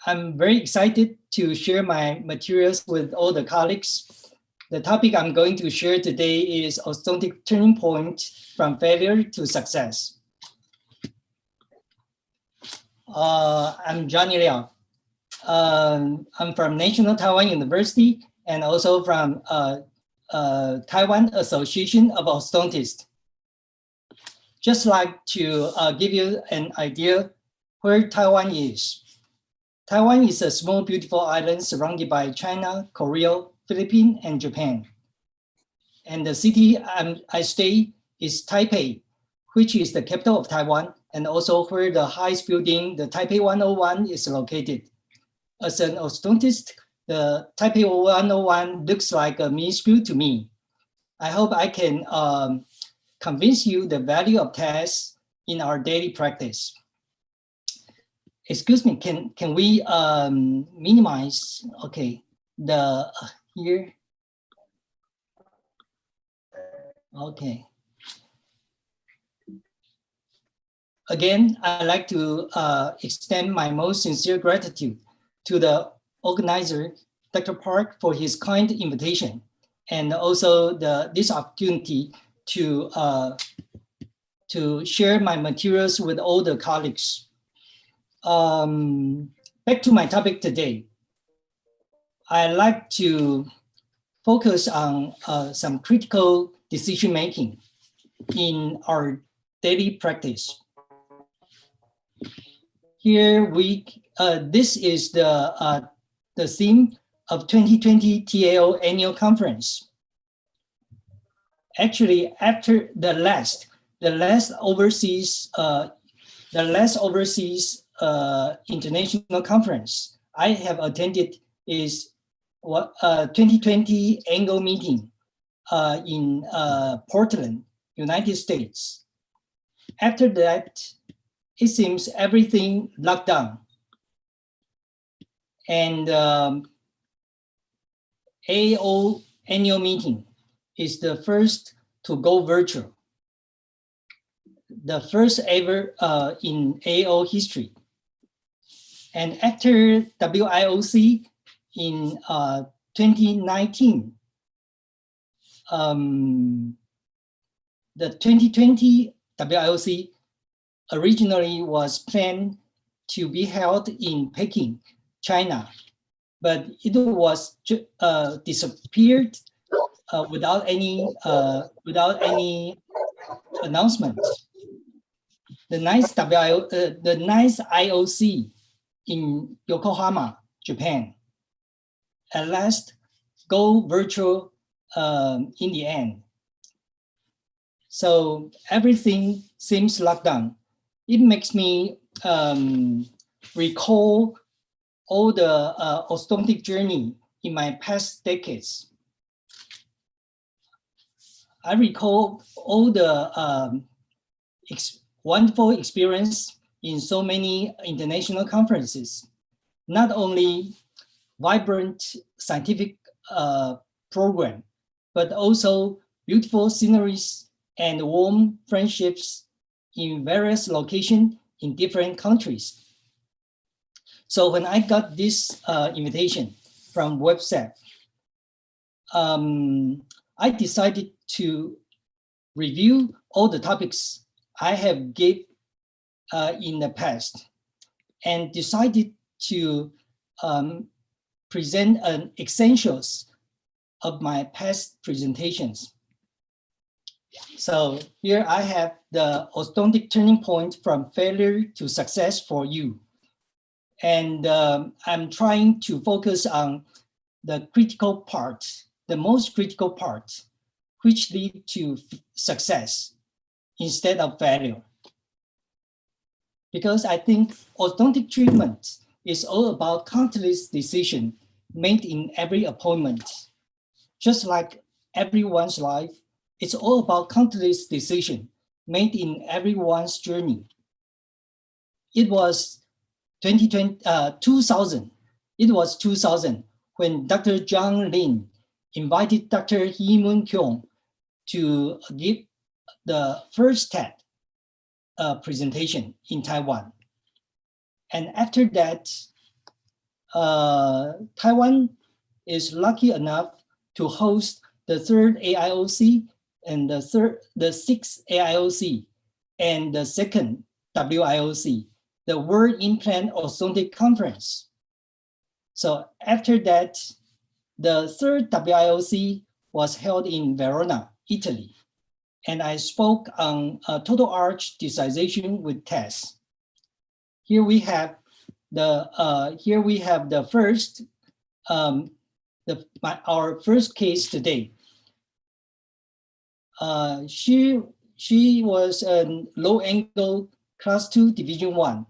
I'm very excited to share my materials with all the colleagues. The topic I'm going to share today is orthodontic turning point from failure to success. I'm Johnny Liao. I'm from National Taiwan University and also from Taiwan Association of Orthodontists. Just like to give you an idea where Taiwan is. Taiwan is a small, beautiful island surrounded by China, Korea, Philippines, and Japan. And the city I stay is Taipei, which is the capital of Taiwan, and also where the highest building, the Taipei 101, is located. As an orthodontist, the Taipei 101 looks like a mini screw to me. I hope I can convince you the value of tests in our daily practice. Excuse me, can we minimize, okay, the here? Okay. Again, I'd like to extend my most sincere gratitude to the organizer, Dr. Park, for his kind invitation, and also this opportunity to share my materials with all the colleagues. Back to my topic today. I like to focus on some critical decision making in our daily practice. Here this is the theme of 2020 TAO annual conference. Actually, after the last overseas international conference I have attended is 2020 annual meeting in Portland, United States. After that, it seems everything locked down. And AO annual meeting is the first to go virtual. The first ever in AO history. And after WIOC in 2019, the 2020 WIOC originally was planned to be held in Peking, China, but it was disappeared without any announcement. The ninth IOC in Yokohama, Japan, at last go virtual in the end. So everything seems locked down. It makes me recall all the orthodontic journey in my past decades. I recall all the wonderful experience in so many international conferences, not only vibrant scientific program, but also beautiful sceneries and warm friendships in various locations in different countries. So when I got this invitation from Webceph, I decided to review all the topics I have gave in the past and decided to present an essentials of my past presentations. So here I have the orthodontic turning point from failure to success for you. And I'm trying to focus on the critical part, the most critical part, which lead to success instead of failure. Because I think orthodontic treatment is all about countless decisions made in every appointment. Just like everyone's life, it's all about countless decisions made in everyone's journey. It was 2000. It was 2000 when Dr. John Lin invited Dr. Hee-Moon Kyung to give the first TED presentation in Taiwan. And after that, Taiwan is lucky enough to host the third AIOC and the sixth AIOC and the second WIOC, the World Implant Orthodontic Conference. So after that, the third WIOC was held in Verona, Italy, and I spoke on total arch digitization with TESS. Here we have the first our first case today. She was a low angle class 2 division 1.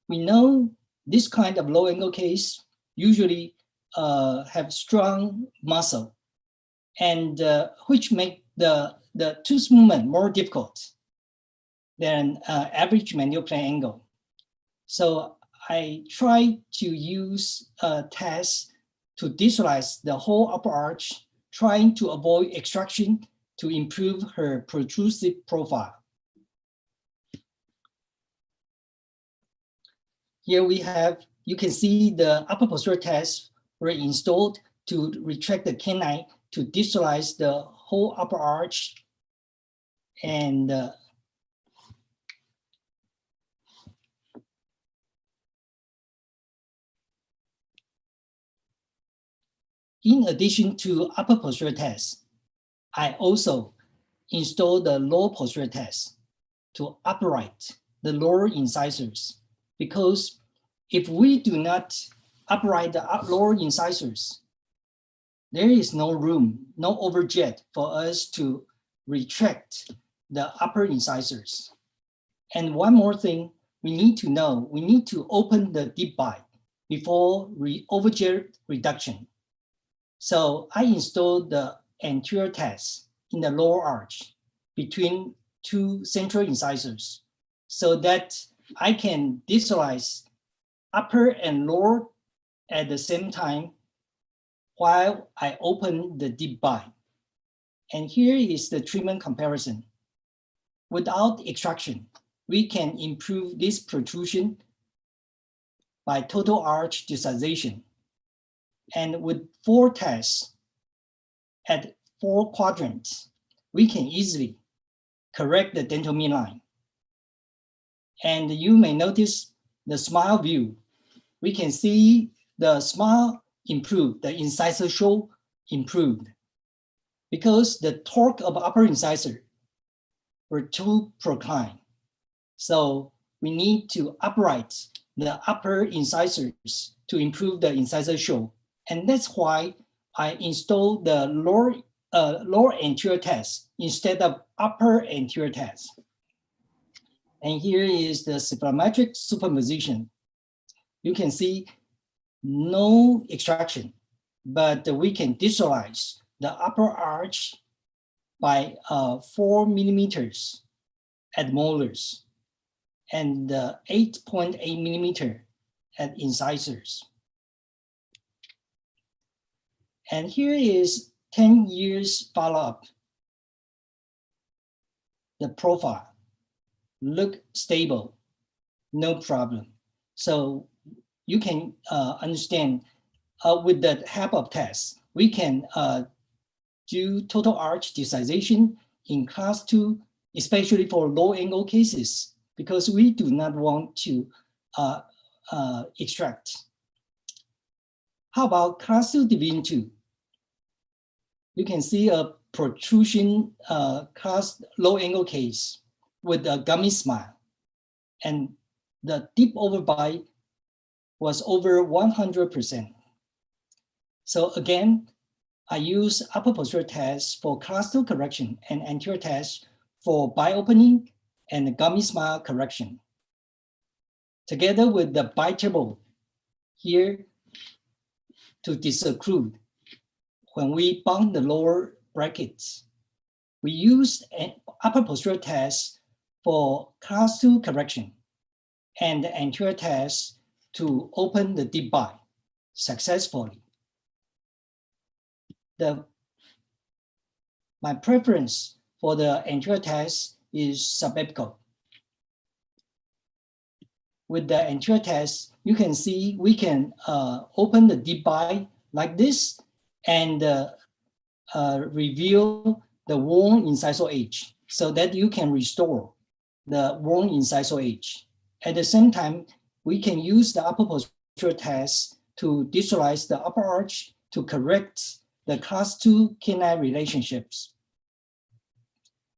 We know this kind of low angle case usually have strong muscle, and which make the tooth movement more difficult than average manual plane angle. So I try to use TESS to digitalize the whole upper arch, trying to avoid extraction to improve her protrusive profile. Here we have, you can see the upper posterior TESS were installed to retract the canine to digitalize the whole upper arch. And in addition to upper posterior TESS, I also installed the lower posterior TESS to upright the lower incisors, because if we do not upright the lower incisors, there is no room, no overjet for us to retract the upper incisors. And one more thing we need to know, we need to open the deep bite before overjet reduction. So I installed the anterior TESS in the lower arch between two central incisors so that I can digitalize upper and lower at the same time while I open the deep bite. And here is the treatment comparison. Without extraction, we can improve this protrusion by total arch digitization. And with 4 TESS at 4 quadrants, we can easily correct the dental midline. And you may notice the smile view. We can see the smile improved, the incisor show improved, because the torque of upper incisor were too proclined. So we need to upright the upper incisors to improve the incisor show. And that's why I installed the lower anterior TESS instead of upper anterior TESS. And here is the cyclometric superposition. You can see no extraction, but we can digitalize the upper arch by 4 millimeters at molars and 8.8 millimeter at incisors. And here is 10 years follow-up. The profile look stable, no problem. So you can understand with the help of TESS, we can do total arch digitization in class 2, especially for low angle cases, because we do not want to extract. How about class 2 division 2? You can see a protrusion class low angle case with a gummy smile, and the deep overbite was over 100%. So again, I use upper posterior TESS for class 2 correction and anterior TESS for bite opening and gummy smile correction. Together with the bite table here to disocclude when we bond the lower brackets. We used an upper posterior TESS for class 2 correction and the anterior TESS to open the deep bite successfully. My preference for the anterior TESS is subapical. with the anterior test, you can see we can open the deep bite like this and reveal the worn incisal edge so that you can restore the worn incisal edge. At the same time, we can use the upper posterior test to distalize the upper arch to correct the class 2 canine relationships.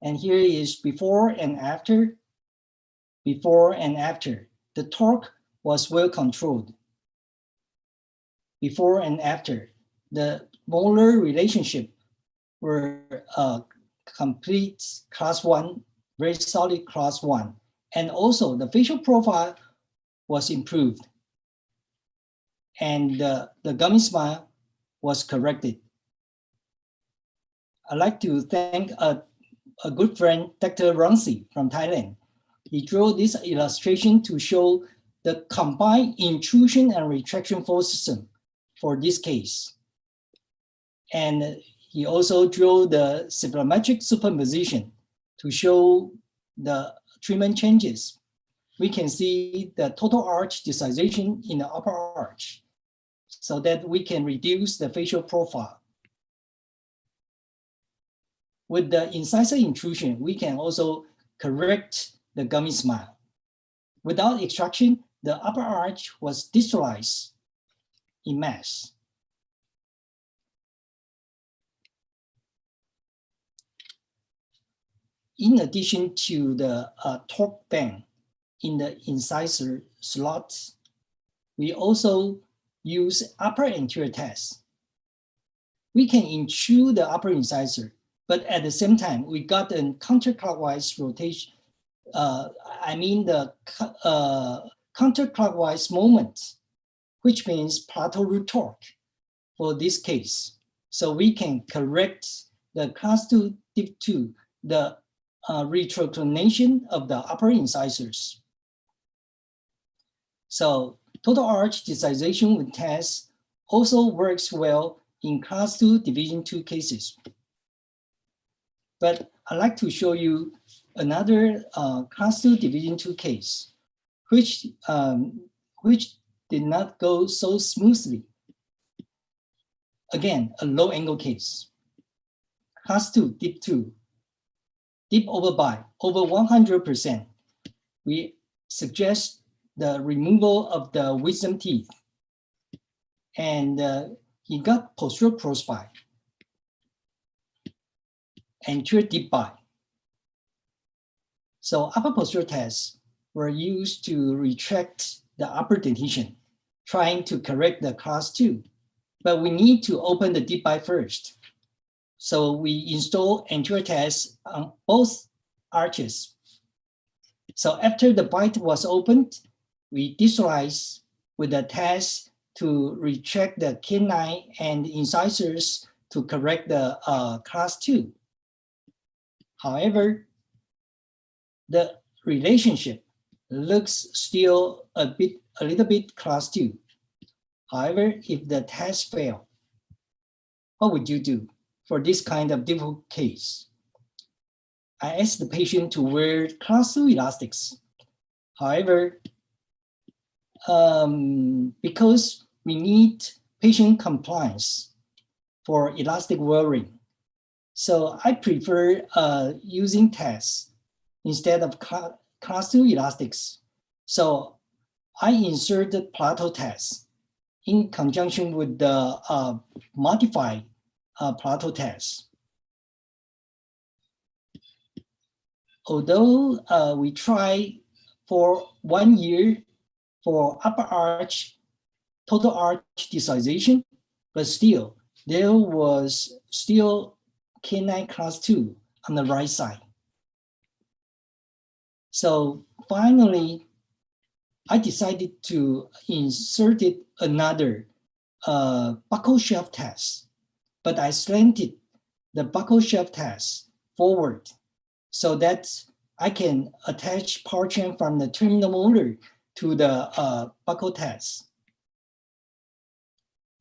And here is before and after. Before and after. The torque was well controlled. Before and after. The molar relationship were complete class 1, very solid class 1. And also the facial profile was improved. And the gummy smile was corrected. I'd like to thank a good friend, Dr. Ramsey from Thailand. He drew this illustration to show the combined intrusion and retraction force system for this case. And he also drew the cyclometric superposition to show the treatment changes. We can see the total arch desization in the upper arch so that we can reduce the facial profile. With the incisor intrusion, we can also correct the gummy smile. Without extraction, the upper arch was distalized in mass. In addition to the torque band in the incisor slots, we also use upper anterior test. We can intrude the upper incisor, but at the same time, we got a counterclockwise rotation. I mean the counterclockwise moment, which means plateau root torque for this case. So we can correct the class 2 dip 2, the retroclination of the upper incisors. So total arch desization with test also works well in class 2 division 2 cases. But I'd like to show you another class 2 division 2 case, which did not go so smoothly. Again, a low angle case. Class 2, dip 2. Deep overbite, over 100%. We suggest the removal of the wisdom teeth. And he got posterior crossbite, anterior deep bite. So upper posterior tests were used to retract the upper dentition, trying to correct the class 2. But we need to open the deep bite first. So we install anterior tests on both arches. So after the bite was opened, we distalize with the test to retract the canine and incisors to correct the class 2. However, the relationship looks still a little bit class 2. However, if the test fail, what would you do for this kind of difficult case? I asked the patient to wear class 2 elastics. However, because we need patient compliance for elastic wearing, so I prefer using tests instead of class 2 elastics. So I inserted plateau test in conjunction with the modified plateau test. Although we tried for 1 year for upper arch, total arch desization, but still, there was still canine class 2 on the right side. So finally, I decided to insert another buccal shelf test, but I slanted the buccal shelf test forward so that I can attach power chain from the terminal molar to the buccal test.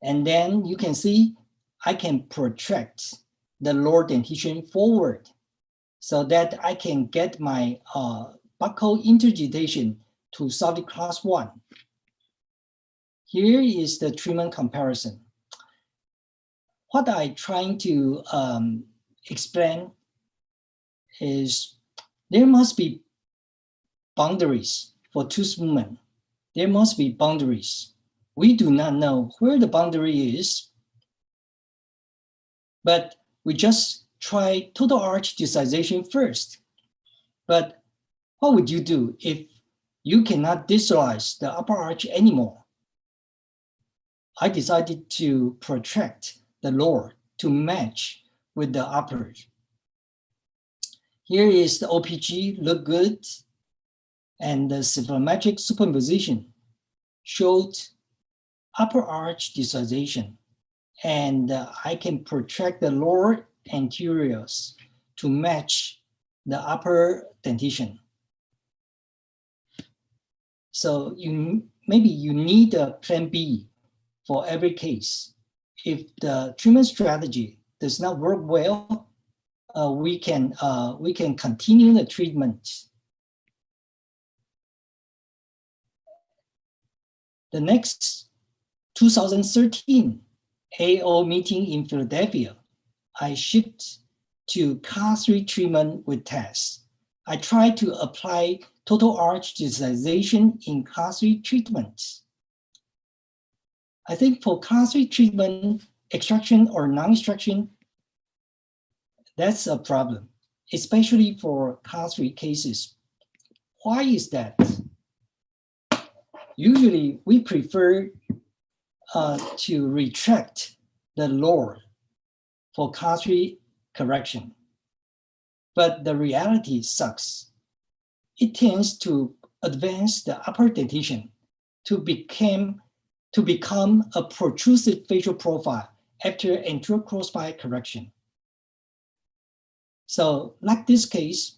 And then you can see I can protract the lower dentition forward so that I can get my buccal interdigitation to solid class 1. Here is the treatment comparison. What I'm trying to explain is there must be boundaries for tooth movement. There must be boundaries. We do not know where the boundary is, but we just try total arch distalization first. But what would you do if you cannot distalize the upper arch anymore? I decided to protract the lower to match with the upper. Here is the OPG, look good, and the symmetric superposition showed upper arch distalization, and I can protract the lower anteriors to match the upper dentition. So maybe you need a plan B for every case. If the treatment strategy does not work well, we can continue the treatment. The next 2013 AO meeting in Philadelphia, I shift to class 3 treatment with TAS. I try to apply total arch distalization in class 3 treatments. I think for class 3 treatment, extraction or non-extraction, that's a problem, especially for class 3 cases. Why is that? Usually, we prefer to retract the lower for class 3 correction. But the reality sucks. It tends to advance the upper dentition to become a protrusive facial profile after anterior crossbite correction. So like this case,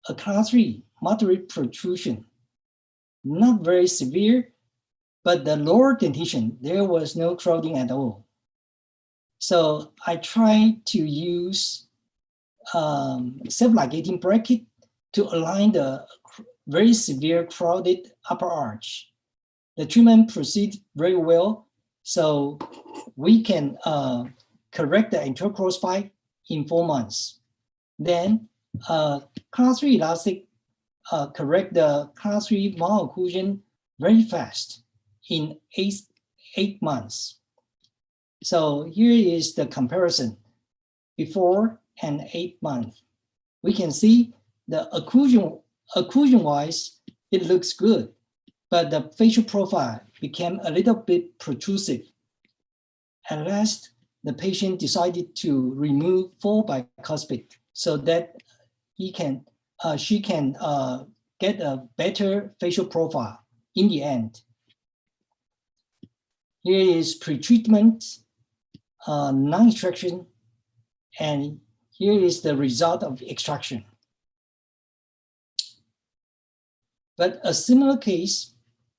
a class 3 moderate protrusion, not very severe, but the lower dentition, there was no crowding at all. So I tried to use self-ligating bracket to align the very severe crowded upper arch. The treatment proceeded very well, so we can correct the anterior crossbite in 4 months. Then class 3 elastic correct the class 3 malocclusion very fast in 8 months. So here is the comparison before and 8 months. We can see the occlusion-wise, it looks good, but the facial profile became a little bit protrusive. At last, the patient decided to remove full bicuspid so that she can get a better facial profile in the end. Here is pre-treatment, non-extraction, and here is the result of extraction. But a similar case,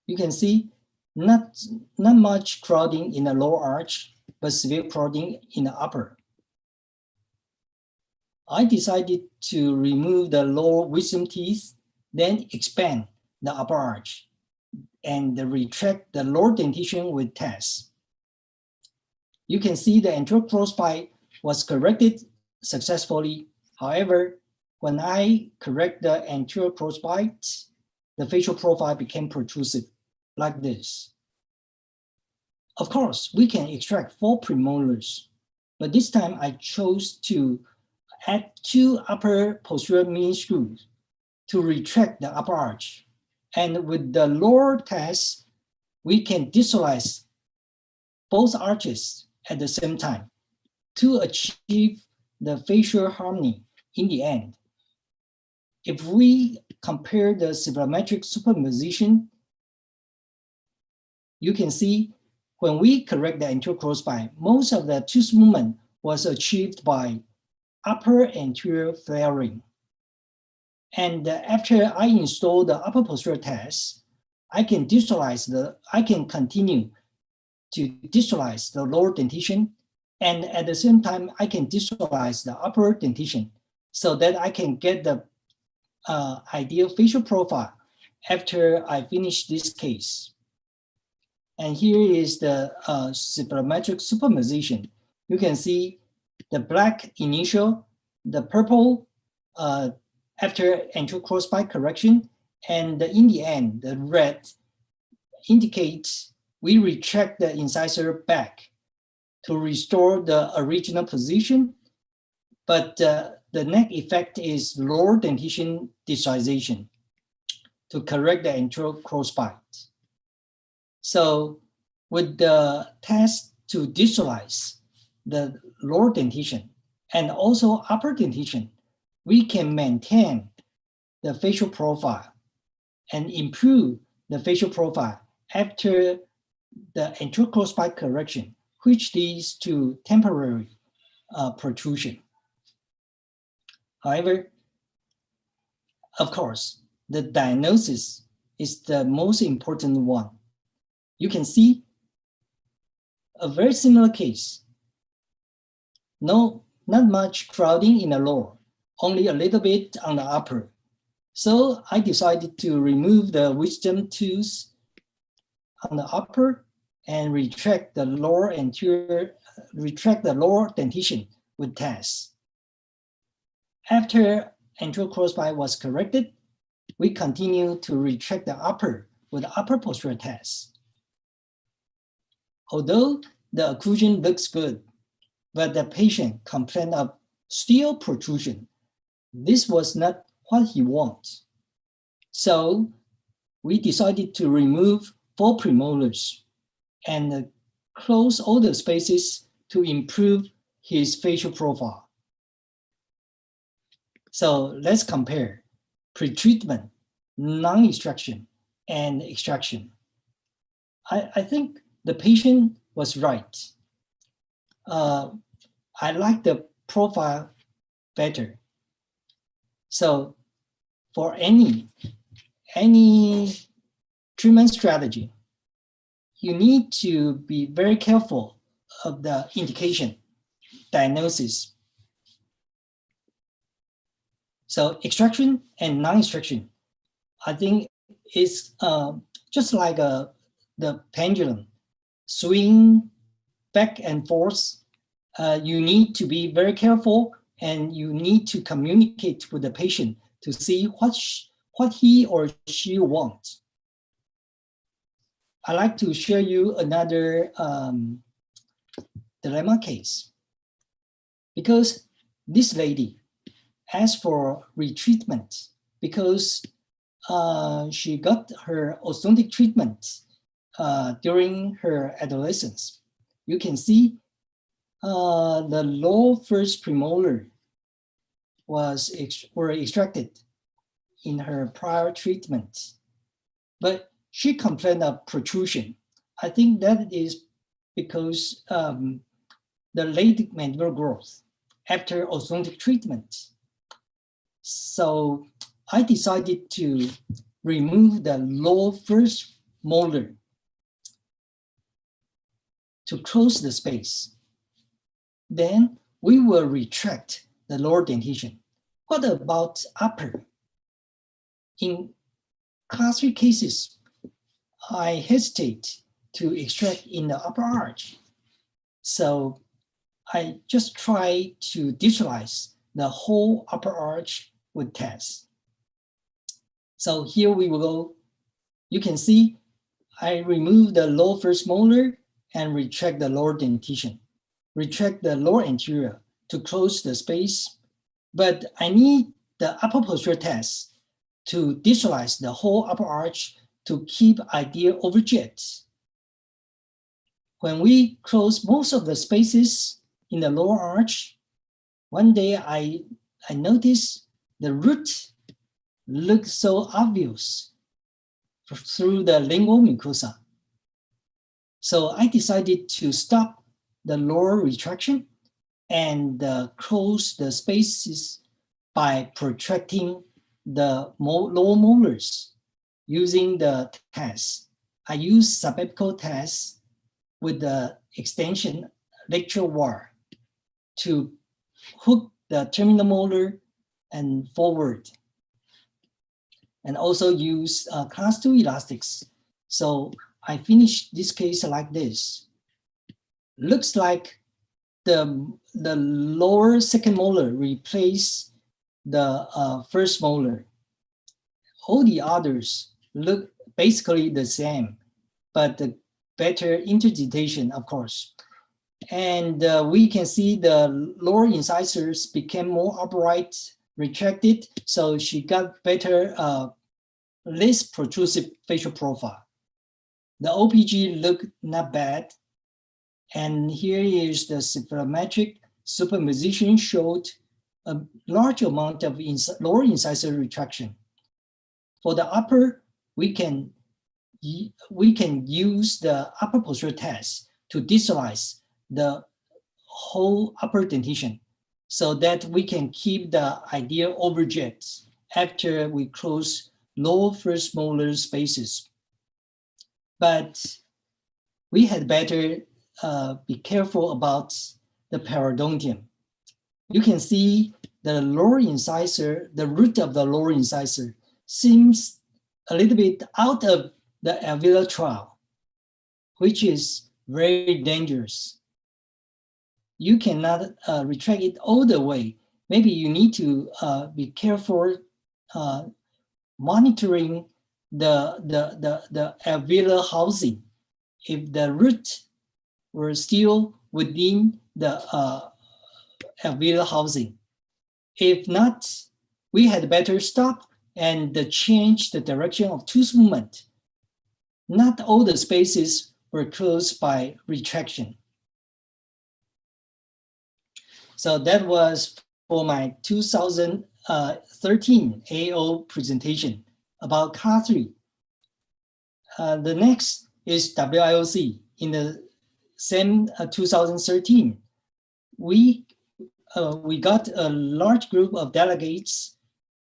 you can see not much crowding in the lower arch, but severe crowding in the upper. I decided to remove the lower wisdom teeth, then expand the upper arch and retract the lower dentition with TAS. You can see the anterior crossbite was corrected successfully. However, when I correct the anterior crossbite, the facial profile became protrusive like this. Of course, we can extract 4 premolars, but this time I chose to add 2 upper posterior mini screws to retract the upper arch. And with the lower TAS, we can distalize both arches at the same time to achieve the facial harmony in the end. If we compare the symmetric superposition, you can see when we correct the anterior crossbite, most of the tooth movement was achieved by upper anterior flaring. And after I install the upper posterior TAS, I can continue to distalize the lower dentition, and at the same time, I can distalize the upper dentition so that I can get the ideal facial profile after I finish this case. And here is the cephalometric superposition. You can see the black initial, the purple after anterior crossbite correction, and in the end, the red indicates we retract the incisor back to restore the original position, but the net effect is lower dentition digitalization to correct the anterior crossbite. So with the test to digitalize the lower dentition and also upper dentition, we can maintain the facial profile and improve the facial profile after the anterior crossbite correction, which leads to temporary protrusion. However, of course, the diagnosis is the most important one. You can see a very similar case. Not much crowding in the lower, only a little bit on the upper. So I decided to remove the wisdom tooth on the upper and retract the lower dentition with TAS. After anterior crossbite was corrected, we continue to retract the upper with upper posterior TAS. Although the occlusion looks good, but the patient complained of steel protrusion. This was not what he wants. So we decided to remove 4 premolars and close all the spaces to improve his facial profile. So let's compare pretreatment, non-extraction, and extraction. I think the patient was right. I like the profile better. So for any treatment strategy, you need to be very careful of the indication, diagnosis. So extraction and non-extraction, I think is just like the pendulum, swing back and forth. You need to be very careful, and you need to communicate with the patient to see what he or she wants. I'd like to share you another dilemma case. Because this lady asked for retreatment because she got her orthodontic treatment during her adolescence. You can see the lower first premolar were extracted in her prior treatment, but she complained of protrusion. I think that is because the late mandibular growth after orthodontic treatment. So I decided to remove the lower first molar to close the space. Then we will retract the lower dentition. What about upper? In class 3 cases, I hesitate to extract in the upper arch. So I just try to digitalize the whole upper arch with TAS. So here we will go. You can see I remove the lower first molar and retract the lower dentition. Retract the lower anterior to close the space, but I need the upper posterior TAS to digitalize the whole upper arch to keep ideal overjet. When we close most of the spaces in the lower arch, one day I noticed the root looks so obvious through the lingual mucosa. So I decided to stop the lower retraction and close the spaces by protracting the lower molars using the TAS. I use subapical TAS with the extension lecture wire to hook the terminal molar and forward. and also use class 2 elastics. So I finished this case like this. Looks like the lower second molar replaced the first molar. All the others look basically the same, but the better interdigitation, of course. And we can see the lower incisors became more upright, retracted, so she got better, less protrusive facial profile. The OPG looked not bad. And here is the cephalometric superposition showed a large amount of lower incisor retraction. For the upper, we can use the upper posterior test to distalize the whole upper dentition so that we can keep the ideal overjet after we close lower first molar spaces. But we had better be careful about the periodontium. You can see the lower incisor, the root of the lower incisor seems a little bit out of the alveolar trail, which is very dangerous. You cannot retract it all the way. Maybe you need to be careful monitoring the alveolar housing. If the root were still within the alveolar housing. If not, we had better stop and change the direction of tooth movement. Not all the spaces were closed by retraction. So that was for my 2013 AO presentation about class 3. The next is WIOC. In the same 2013, we got a large group of delegates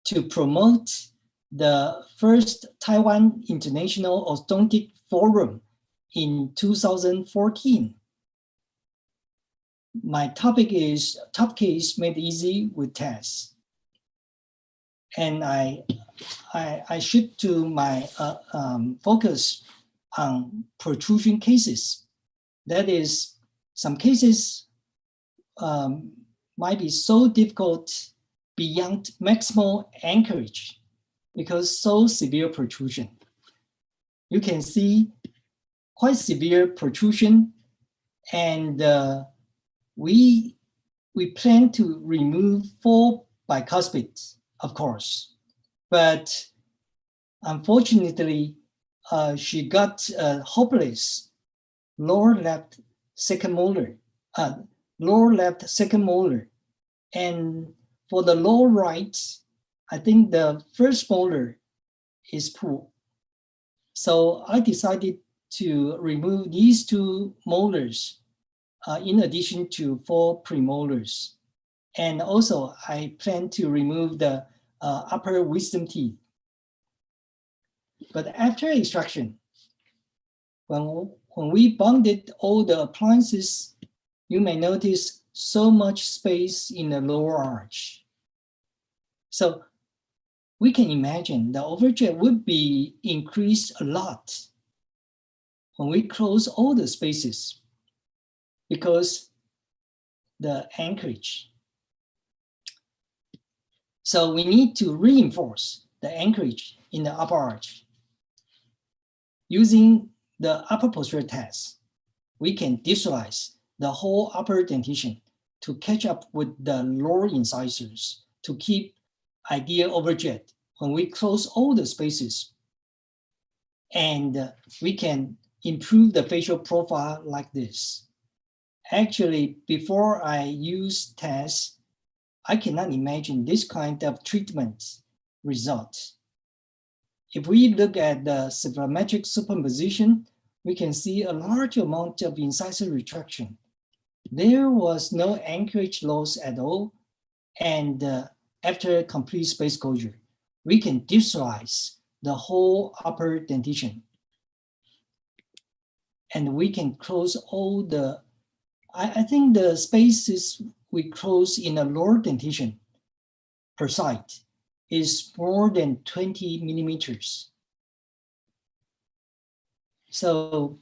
to promote the first Taiwan International Orthodontic Forum in 2014. My topic is top case made easy with tests. And I shift to my focus on protrusion cases. That is, some cases might be so difficult beyond maximal anchorage because so severe protrusion. You can see quite severe protrusion, and we plan to remove 4 bicuspids, of course, but unfortunately, she got hopeless lower left second molar, and for the lower right, I think the first molar is poor. So I decided to remove these 2 molars in addition to 4 premolars. And also I plan to remove the upper wisdom teeth. But after extraction, when we bonded all the appliances, you may notice so much space in the lower arch. So we can imagine the overjet would be increased a lot when we close all the spaces because the anchorage. So we need to reinforce the anchorage in the upper arch. Using the upper posterior test, we can distalize the whole upper dentition to catch up with the lower incisors to keep ideal overjet when we close all the spaces. And we can improve the facial profile like this. Actually, before I use tests, I cannot imagine this kind of treatment result. If we look at the cephalometric superposition, we can see a large amount of incisor retraction. There was no anchorage loss at all. And after complete space closure, we can distalize the whole upper dentition. And we can close all the, I think the spaces we close in the lower dentition per site is more than 20 millimeters. So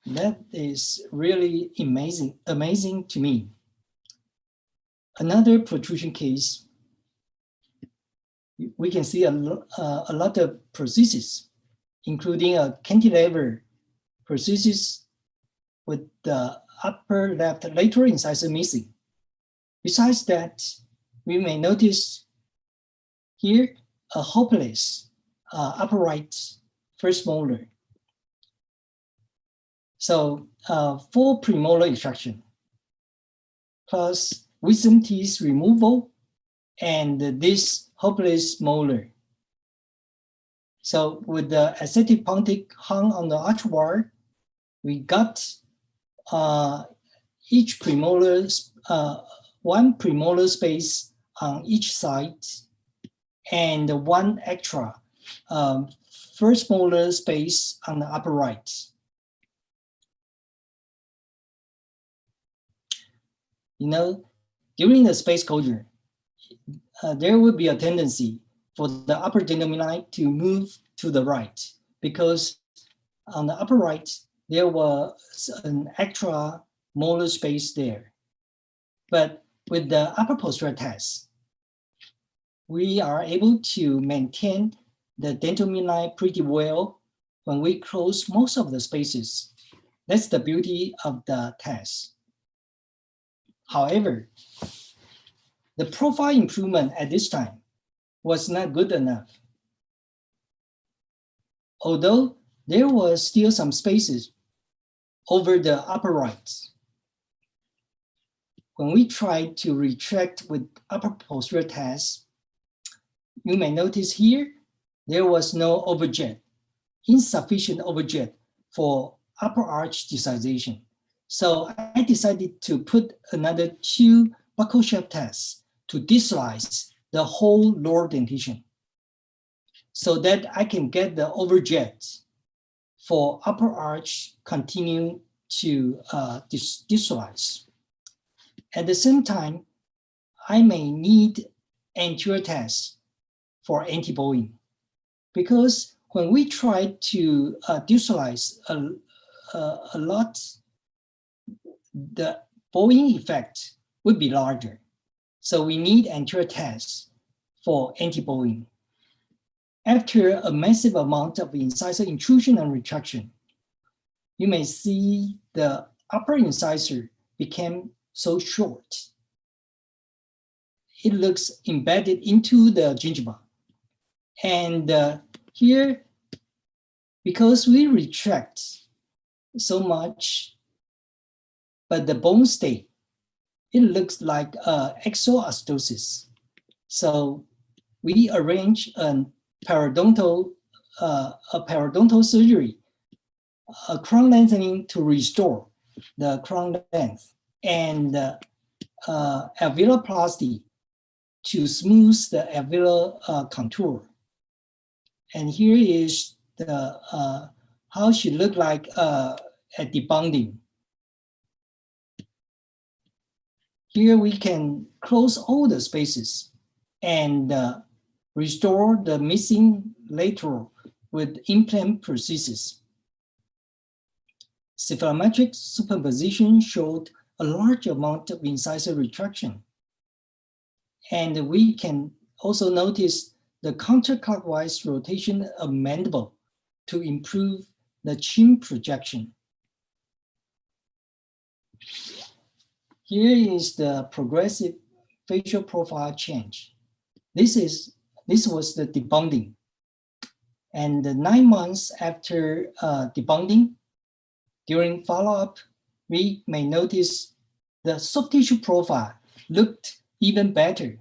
that is really amazing to me. Another protrusion case, we can see a lot of prosthesis, including a cantilever prosthesis with the upper left lateral incisor missing. Besides that, we may notice here a hopeless upper right first molar. So full premolar extraction plus wisdom teeth removal and this hopeless molar. So with the ascetic pontic hung on the arch wall, we got each premolar, one premolar space on each side and one extra first molar space on the upper right. You know, during the space closure, there will be a tendency for the upper dental midline to move to the right because on the upper right, there was an extra molar space there. But with the upper posterior test, we are able to maintain the dental midline pretty well when we close most of the spaces. That's the beauty of the test. However, the profile improvement at this time was not good enough. Although there was still some spaces over the upper right. When we tried to retract with upper posterior test, you may notice here, there was no overjet, insufficient overjet for upper arch desization. So I decided to put another 2 buccal shaft tests to disslice the whole lower dentition so that I can get the overjet for upper arch continue to disslice. At the same time, I may need anterior tests for anti-bowing because when we try to disslice a lot, the bowing effect would be larger. So we need anterior tests for anti-bowing. After a massive amount of incisor intrusion and retraction, you may see the upper incisor became so short. It looks embedded into the gingiva. And here, because we retract so much, but the bone stay, it looks like exoastosis. So we arrange a periodontal surgery, a crown lengthening to restore the crown length, and alveoloplasty to smooth the alveolar contour. And here is the how she looked like at debonding. Here we can close all the spaces and restore the missing lateral with implant prosthesis. Cephalometric superposition showed a large amount of incisor retraction. And we can also notice the counterclockwise rotation of mandible to improve the chin projection. Here is the progressive facial profile change. This was the debonding. And 9 months after debonding, during follow-up, we may notice the soft tissue profile looked even better.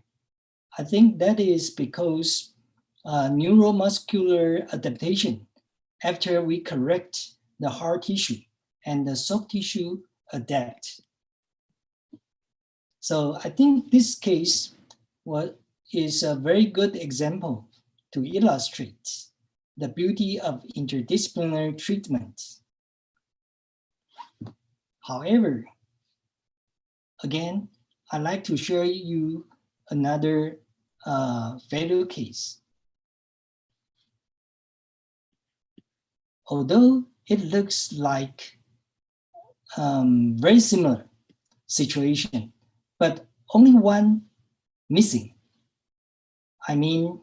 I think that is because neuromuscular adaptation after we correct the hard tissue and the soft tissue adapt. So I think this case is a very good example to illustrate the beauty of interdisciplinary treatment. However, again, I'd like to share you another failure case. Although it looks like very similar situation, but only one missing. I mean,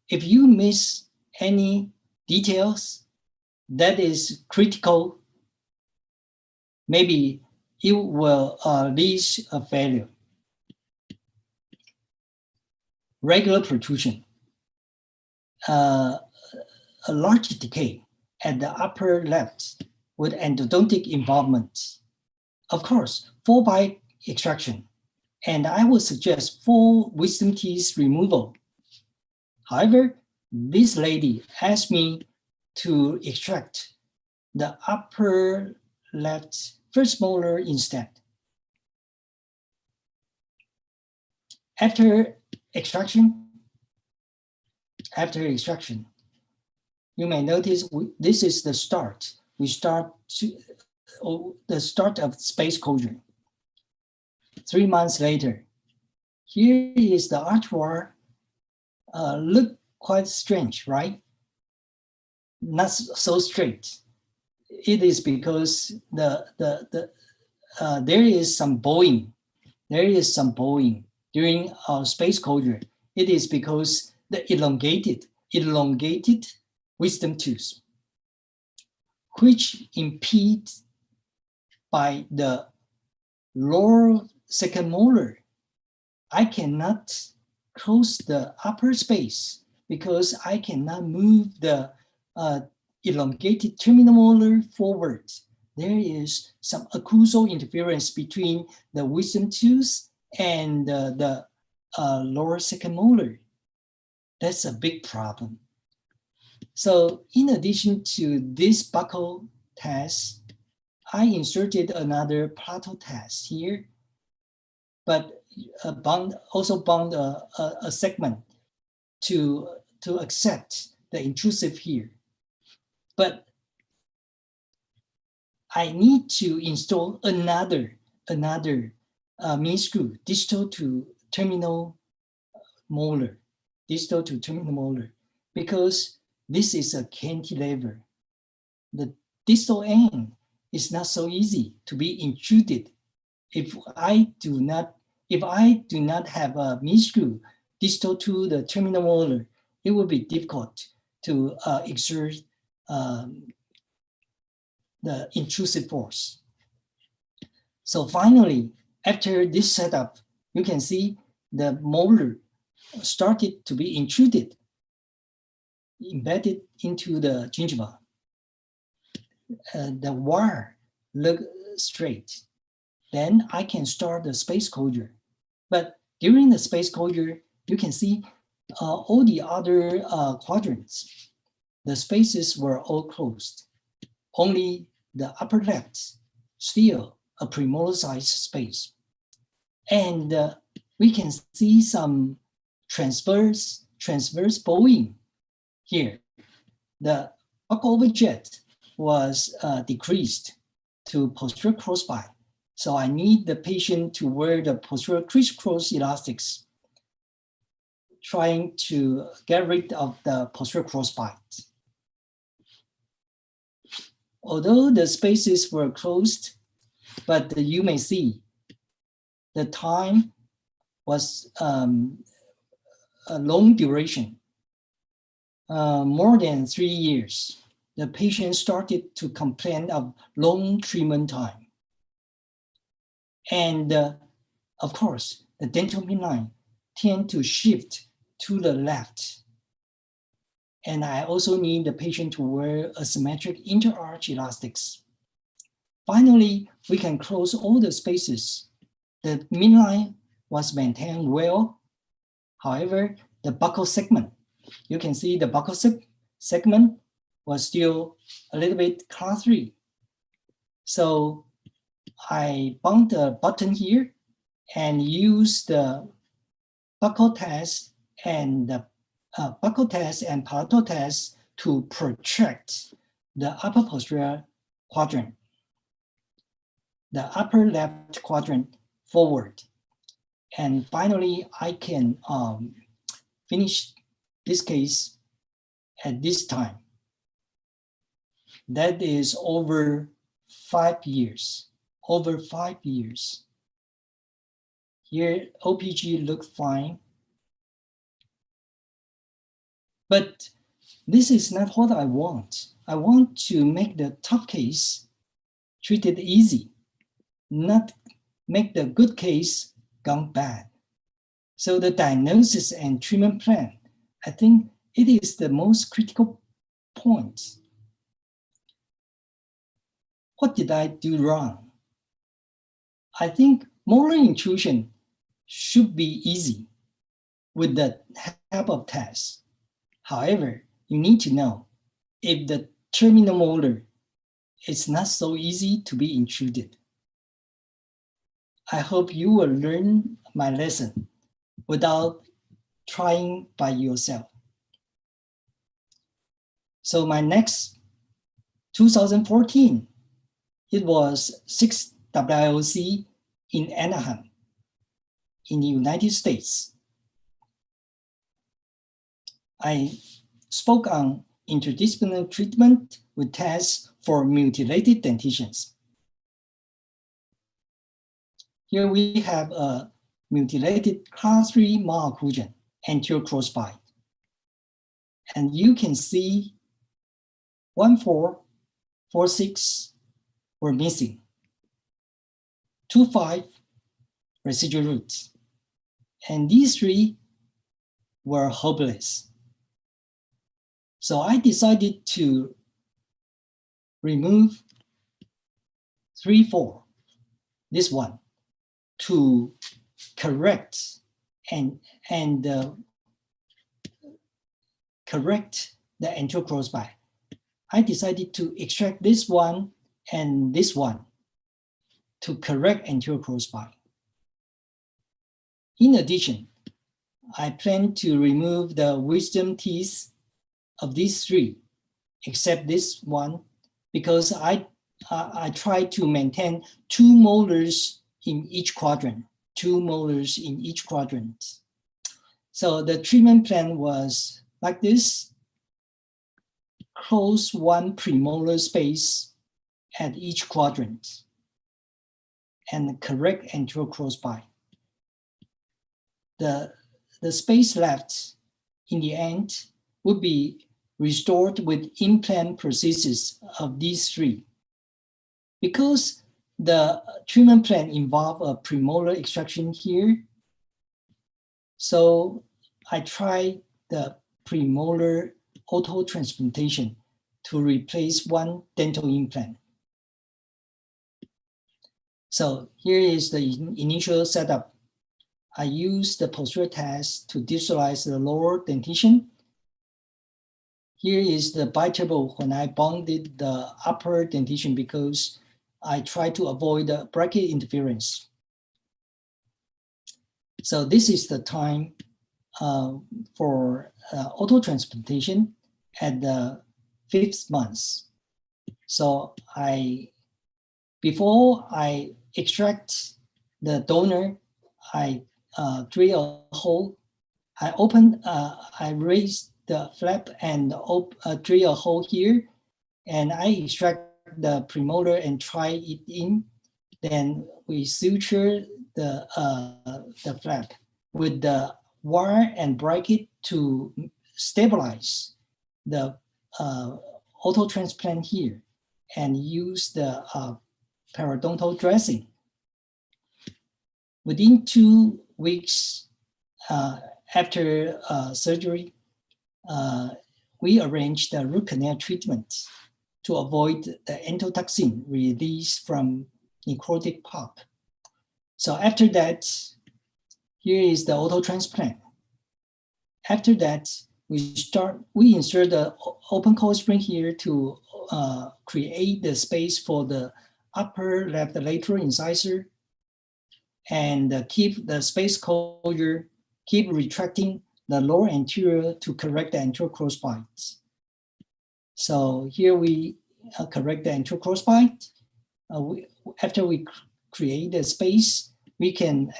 if you miss any details that is critical, maybe it will lead a failure. Regular protrusion, a large decay at the upper left with endodontic involvement. Of course, full bite extraction, and I would suggest full wisdom teeth removal. However, this lady asked me to extract the upper left first molar instead. After extraction, you may notice this is the start. We start the start of space closure. 3 months later, here is the archwall. Look quite strange, right? Not so straight. It is because there is some bowing. There is some bowing during our space closure. It is because the elongated wisdom tooth, which impede by the lower second molar. I cannot close the upper space because I cannot move the elongated terminal molar forward. There is some occlusal interference between the wisdom tooth and the lower second molar. That's a big problem. So in addition to this buccal test, I inserted another plateau test here, but also bound a segment to accept the intrusive here. But I need to install another mean screw distal to terminal molar, because this is a cantilever. The distal end is not so easy to be intruded. If I do not have a mean screw distal to the terminal molar, it will be difficult to exert the intrusive force. So finally, after this setup, you can see the molar started to be intruded, embedded into the gingiva. The wire look straight. Then I can start the space closure. But during the space closure, you can see all the other quadrants. The spaces were all closed. Only the upper left, still a premolar size space. And we can see some transverse bowing here. The buccal overjet was decreased to posterior crossbite. So I need the patient to wear the posterior crisscross elastics, trying to get rid of the posterior crossbite. Although the spaces were closed, but you may see the time was a long duration, more than 3 years. The patient started to complain of long treatment time. And of course, the dental midline tend to shift to the left. And I also need the patient to wear asymmetric interarch elastics. Finally, we can close all the spaces. The midline was maintained well. However, the buccal segment, you can see the buccal segment was still a little bit class 3. So I bound the button here and used the buccal test and the palatal test to protract the upper posterior quadrant, the upper left quadrant forward. And finally, I can finish this case at this time. That is over 5 years, over 5 years. Here, OPG looked fine. But this is not what I want. I want to make the tough case treated easy, not make the good case gone bad. So the diagnosis and treatment plan, I think it is the most critical point. What did I do wrong? I think molar intrusion should be easy with the help of tests. However, you need to know if the terminal molar is not so easy to be intruded. I hope you will learn my lesson without trying by yourself. So my next 2014, it was 6 WIOC in Anaheim, in the United States. I spoke on interdisciplinary treatment with tests for mutilated dentitions. Here we have a mutilated class 3 malocclusion anterior crossbite. And you can see 1, 4, 4, 6 were missing. 2, 5 residual roots. And these 3 were hopeless. So I decided to remove 3, 4, this one, to correct correct the anterior crossbite. I decided to extract this one and this one to correct anterior crossbite. In addition, I plan to remove the wisdom teeth of these 3, except this one, because I try to maintain 2 molars in each quadrant, 2 molars in each quadrant. So the treatment plan was like this: close 1 premolar space at each quadrant and correct anterior crossbite. The space left in the end would be restored with implant prosthesis of these 3. Because the treatment plan involved a premolar extraction here, so I tried the premolar autotransplantation to replace 1 dental implant. So here is the initial setup. I used the posterior test to visualize the lower dentition. Here is the bitable when I bonded the upper dentition because I try to avoid the bracket interference. So this is the time for autotransplantation at the 5th month. So before I extract the donor, I drill a hole. I raise the flap and drill a hole here, and I extract the premolar and try it in. Then we suture the flap with the wire and bracket to stabilize the autotransplant here, and use the periodontal dressing. Within 2 weeks after surgery, we arranged the root canal treatment to avoid the endotoxin released from necrotic pulp. So after that, here is the autotransplant. After that, we insert the open coil spring here to create the space for the upper left lateral incisor, and keep the space closure, keep retracting the lower anterior to correct the anterior crossbite. So here we correct the anterior crossbite. After we create the space, we can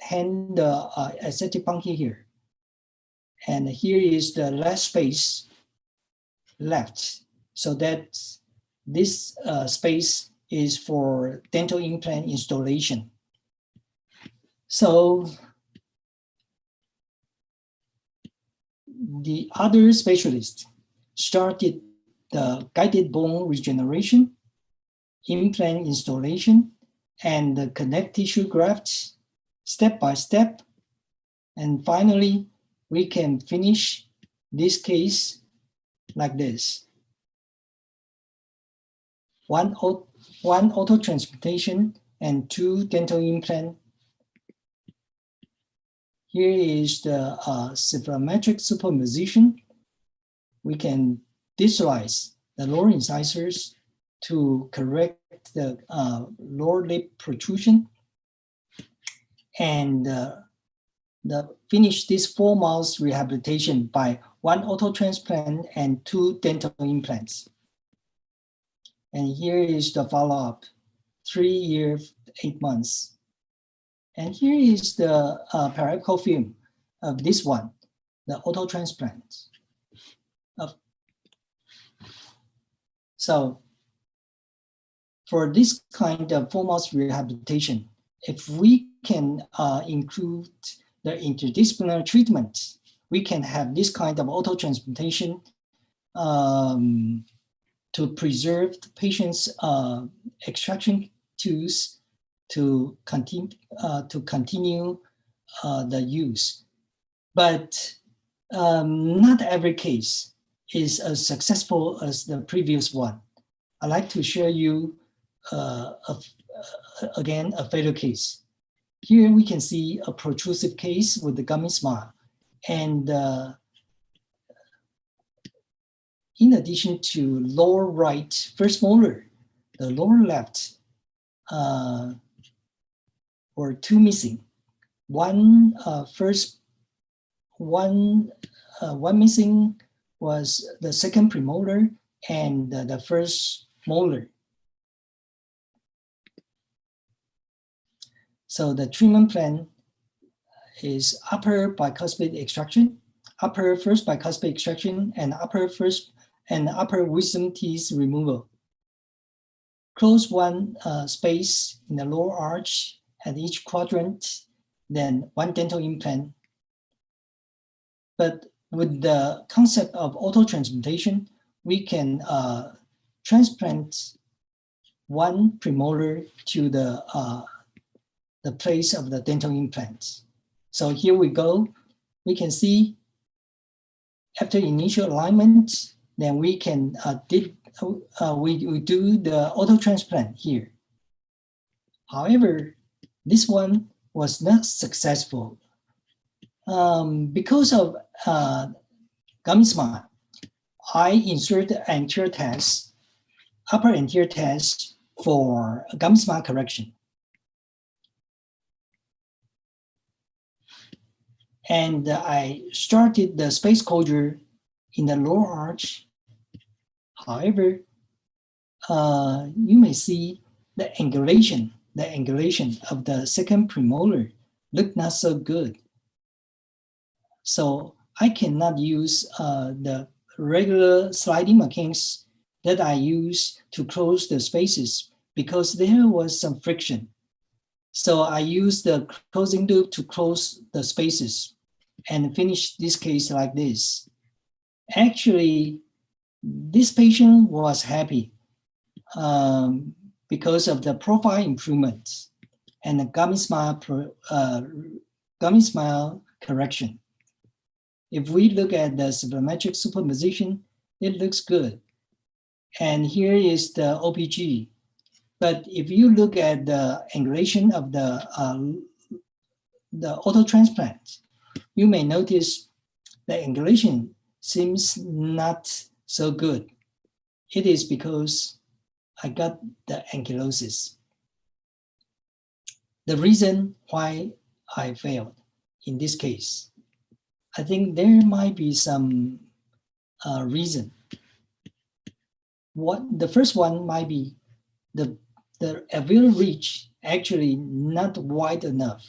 hand the aesthetic puncture here. And here is the last space left. So that this space is for dental implant installation. So the other specialists started the guided bone regeneration, implant installation, and the connect tissue grafts step by step. And finally, we can finish this case like this. One autotransplantation and 2 dental implant. Here is the cephalometric superposition. We can visualize the lower incisors to correct the lower lip protrusion and finish this 4 months rehabilitation by 1 autotransplant and 2 dental implants. And here is the follow-up, 3 years, 8 months. And here is the periapical film of this one, the autotransplant. So for this kind of 4 months rehabilitation, if we can include the interdisciplinary treatment, we can have this kind of autotransplantation to preserve the patient's extraction tools to continue the use. But not every case is as successful as the previous one. I'd like to share you again a failure case. Here we can see a protrusive case with the gummy smile. And in addition to lower right first molar, the lower left were 2 missing. One missing was the second premolar and the first molar. So the treatment plan is upper bicuspid extraction, upper first bicuspid extraction, and upper wisdom teeth removal. Close 1 space in the lower arch at each quadrant, then 1 dental implant. But with the concept of autotransplantation, we can transplant 1 premolar to the place of the dental implant. So here we go. We can see after initial alignment, then we can we do the autotransplant here. However, this one was not successful because of gummy smile. I insert the anterior test, upper anterior test for gummy smile correction. And I started the space closure in the lower arch. However, you may see the angulation of the second premolar look not so good. So I cannot use the regular sliding mechanics that I use to close the spaces because there was some friction. So I use the closing loop to close the spaces and finish this case like this. Actually, this patient was happy because of the profile improvement and the gummy smile correction. If we look at the cephalometric superposition, it looks good. And here is the OPG. But if you look at the angulation of the autotransplant, you may notice the angulation seems not so good. It is because I got the ankylosis. The reason why I failed in this case, I think there might be some reason. The first one might be the alveolar ridge actually not wide enough.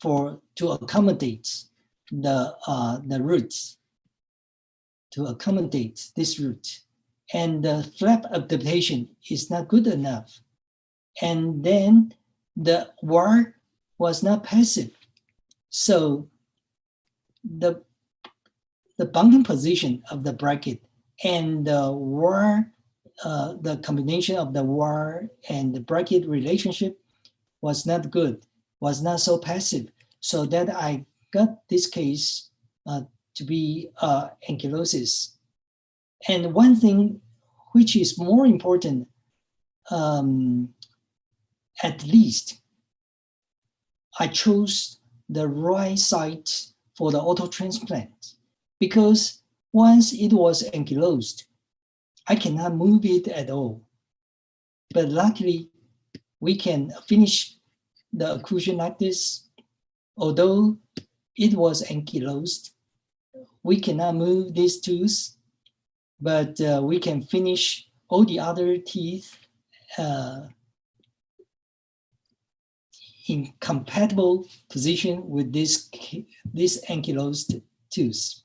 to accommodate the roots, to accommodate this root. And the flap adaptation is not good enough. And then the wire was not passive. So the bonding position of the bracket and the wire, the combination of the wire and the bracket relationship was not good, was not so passive. So that I got this case to be ankylosis. And one thing which is more important, at least I chose the right site for the autotransplant, because once it was ankylosed, I cannot move it at all. But luckily, we can finish the occlusion like this. Although it was ankylosed, we cannot move these tooth, but we can finish all the other teeth in compatible position with this ankylosed tooth.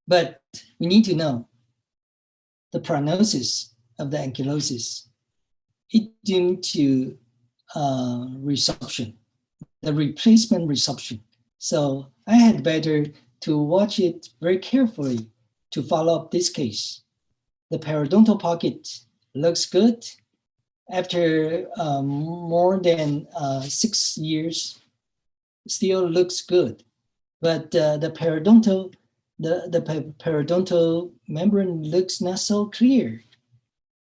But we need to know the prognosis of the ankylosis. It due to resorption, the replacement resorption. So I had better to watch it very carefully to follow up this case. The periodontal pocket looks good. After more than 6 years, still looks good. But the periodontal membrane looks not so clear.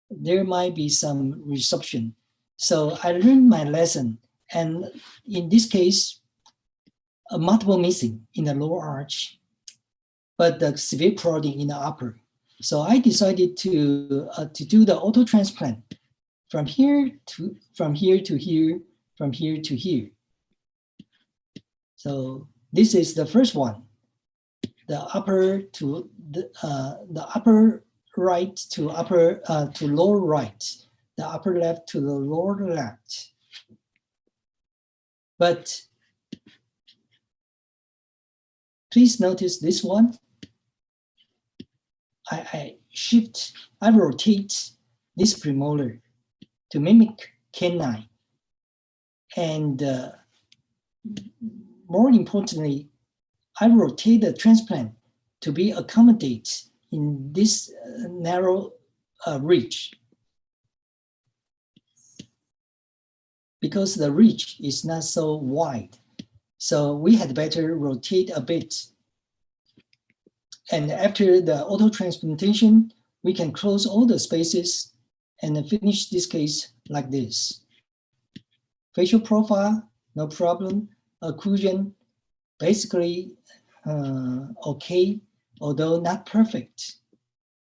There might be some resorption. So I learned my lesson. And in this case, a multiple missing in the lower arch, but the severe prodding in the upper. So I decided to do the auto transplant from here to here, from here to here. So this is the first one. The upper to the upper right to upper to lower right, the upper left to the lower left. But please notice this one. I rotate this premolar to mimic canine. And more importantly, I rotate the transplant to be accommodate in this narrow ridge, because the ridge is not so wide. So we had better rotate a bit. And after the auto transplantation, we can close all the spaces and finish this case like this. Facial profile, no problem. Occlusion, basically okay, although not perfect.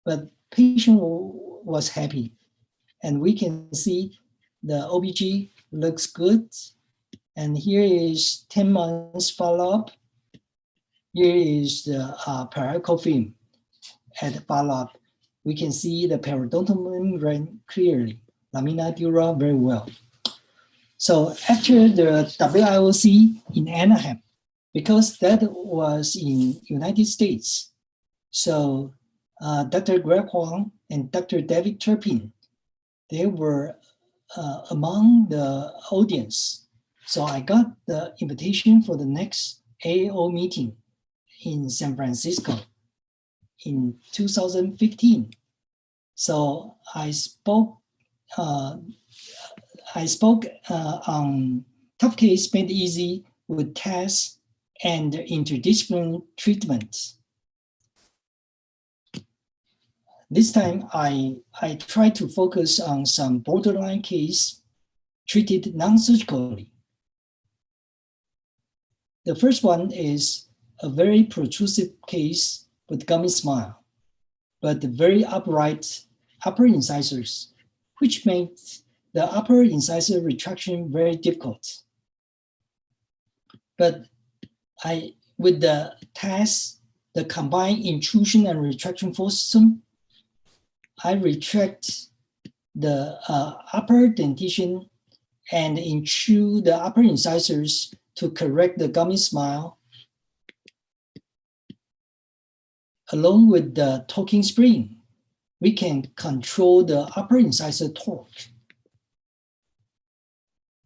But patient was happy. And we can see the OBG looks good. And here is 10 months follow-up. Here is the periapical film at follow-up. We can see the periodontal membrane clearly, lamina dura very well. So after the WIOC in Anaheim, because that was in United States, so Dr. Greg Huang and Dr. David Turpin, they were among the audience. So I got the invitation for the next AAO meeting in San Francisco in 2015. So I spoke on tough case made easy with tests and interdisciplinary treatments. This time I tried to focus on some borderline case treated non-surgically. The first one is a very protrusive case with gummy smile, but very upright upper incisors, which makes the upper incisor retraction very difficult. But with the test, the combined intrusion and retraction force system, I retract the upper dentition and intrude the upper incisors to correct the gummy smile, along with the torquing spring, we can control the upper incisor torque.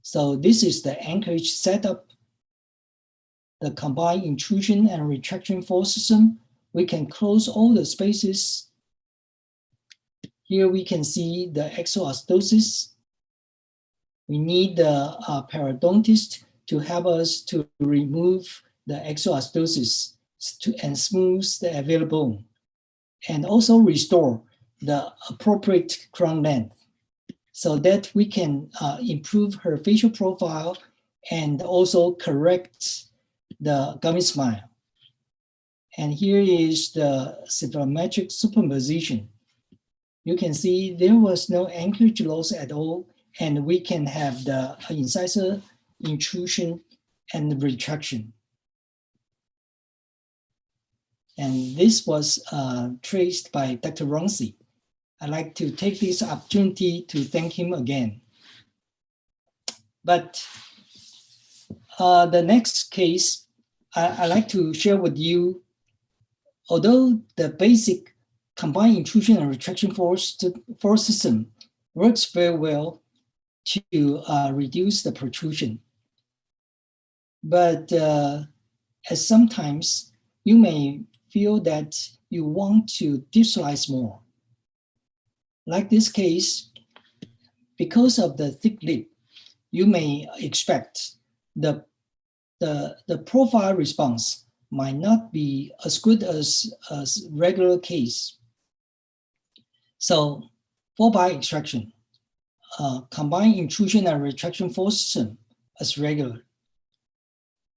So this is the anchorage setup, the combined intrusion and retraction force system. We can close all the spaces. Here we can see the exoastosis. We need the periodontist to help us to remove the exoastosis and smooth the available bone, and also restore the appropriate crown length so that we can improve her facial profile and also correct the gummy smile. And here is the cephalometric superposition. You can see there was no anchorage loss at all, and we can have the incisor intrusion and retraction. And this was traced by Dr. Ronsi. I'd like to take this opportunity to thank him again. But the next case, I'd like to share with you, although the basic combined intrusion and retraction force system works very well to reduce the protrusion. But as sometimes you may feel that you want to distalize more. Like this case, because of the thick lip, you may expect the profile response might not be as good as regular case. So for by extraction, combined intrusion and retraction force system as regular.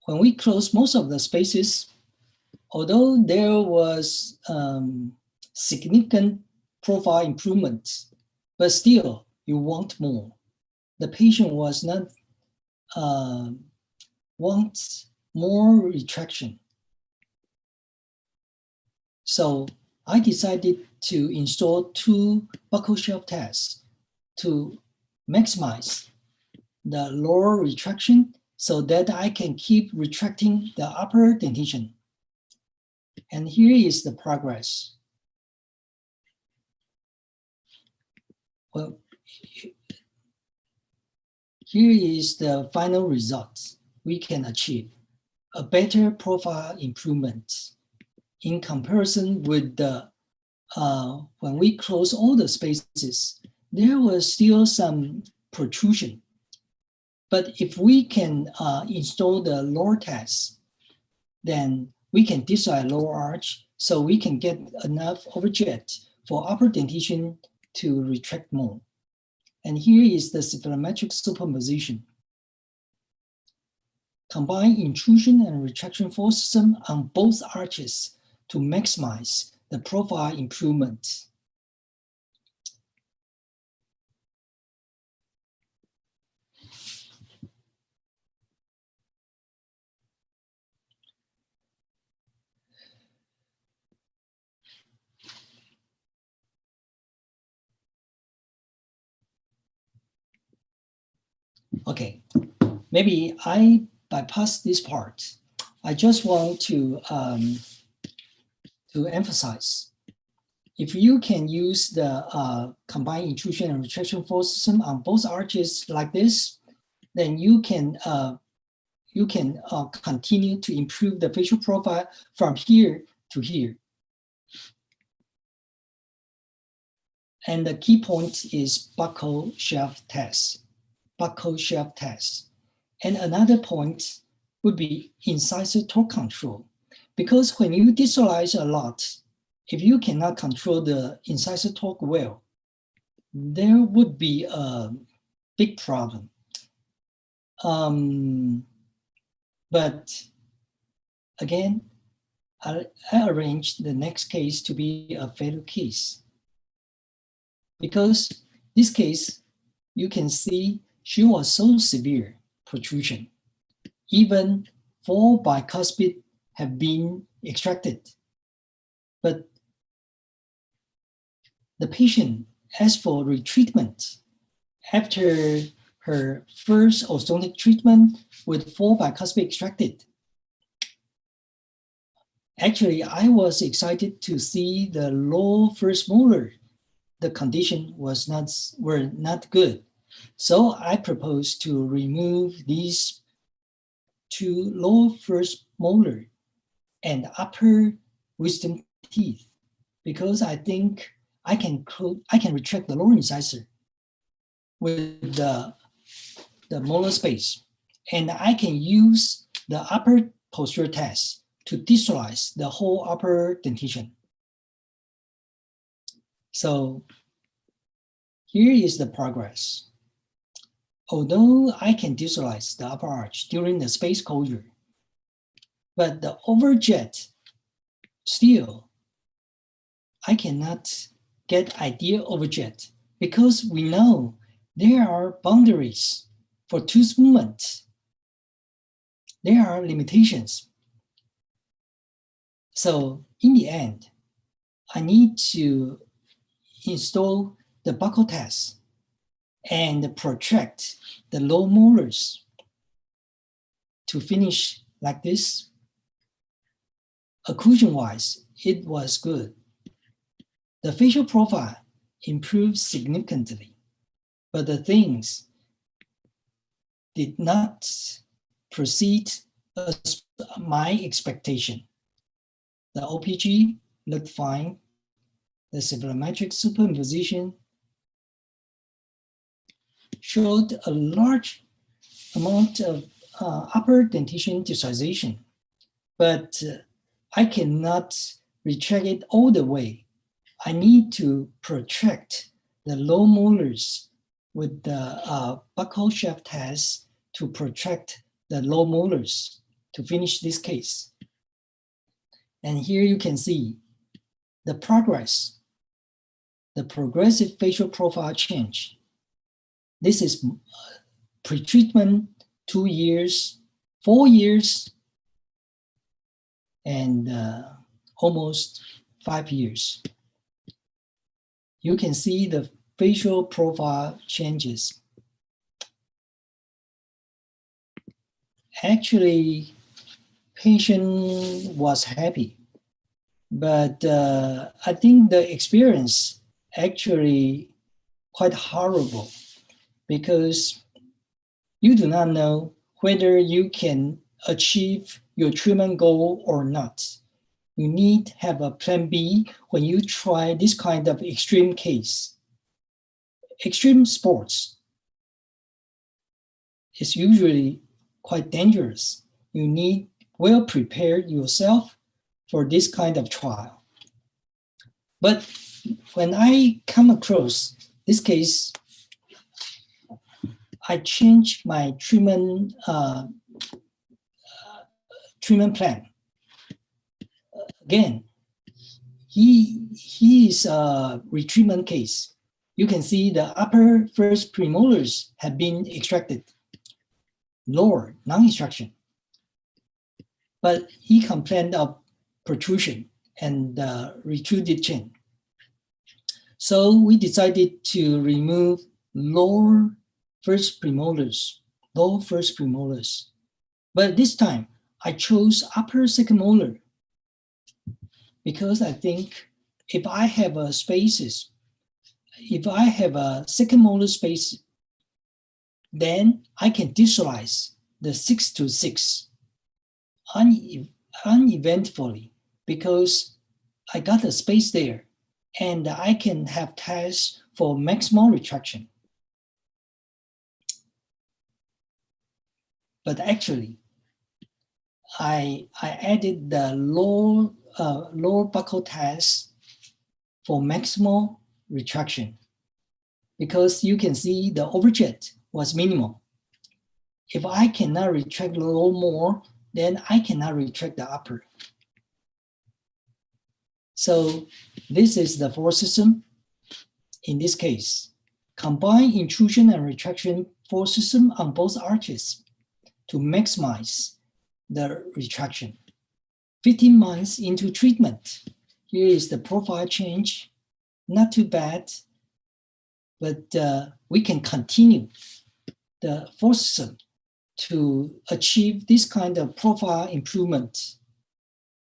When we close most of the spaces, although there was significant profile improvement, but still you want more. The patient was not wants more retraction. So I decided to install 2 buccal shelf tests to maximize the lower retraction so that I can keep retracting the upper dentition. And here is the progress. Well, here is the final result. We can achieve a better profile improvement in comparison with the when we close all the spaces, there was still some protrusion. But if we can install the lower test, then we can decide lower arch so we can get enough overjet for upper dentition to retract more. And here is the cephalometric superposition. Combine intrusion and retraction force system on both arches to maximize the profile improvement. Okay, maybe I bypass this part. I just want to emphasize, if you can use the combined intrusion and retraction force system on both arches like this, then you can continue to improve the facial profile from here to here. And the key point is buccal shelf test. Buccal shelf test. And another point would be incisor torque control. Because when you distalize a lot, if you cannot control the incisor torque well, there would be a big problem. But again, I arranged the next case to be a fatal case. Because this case, you can see she was so severe protrusion. Even 4 bicuspid have been extracted. But the patient asked for retreatment after her first orthodontic treatment with 4 bicuspid extracted. Actually, I was excited to see the low first molar. The condition were not good. So I proposed to remove these 2 low first molar and upper wisdom teeth, because I think I can retract the lower incisor with the molar space, and I can use the upper posterior test to distalize the whole upper dentition. So here is the progress. Although I can distalize the upper arch during the space closure, but the overjet, still, I cannot get ideal overjet, because we know there are boundaries for tooth movement. There are limitations. So in the end, I need to install the buccal test and protract the low molars to finish like this. Occlusion-wise, it was good. The facial profile improved significantly, but the things did not proceed as my expectation. The OPG looked fine. The cephalometric superimposition showed a large amount of upper dentition distalization, but I cannot retract it all the way. I need to protract the low molars with the buccal shaft test to protract the low molars to finish this case. And here you can see the progress, the progressive facial profile change. This is pre-treatment, 2 years, 4 years, and almost 5 years. You can see the facial profile changes. Actually, patient was happy, but I think the experience actually quite horrible, because you do not know whether you can achieve your treatment goal or not. You need to have a plan B when you try this kind of extreme case. Extreme sports is usually quite dangerous. You need well prepared yourself for this kind of trial. But when I come across this case, I changed my treatment plan. Again, he is a retreatment case. You can see the upper first premolars have been extracted, lower non-extraction. But he complained of protrusion and retruded chin. So we decided to remove lower first premolars, low first premolars. But this time I chose upper second molar, because I think if I have a spaces, if I have a second molar space, then I can distalize the 6 to 6 uneventfully, because I got a space there and I can have tests for maximal retraction. But actually, I added the lower buccal test for maximal retraction, because you can see the overjet was minimal. If I cannot retract the low more, then I cannot retract the upper. So this is the force system. In this case, combine intrusion and retraction force system on both arches to maximize the retraction. 15 months into treatment, here is the profile change. Not too bad, but we can continue the forceps to achieve this kind of profile improvement.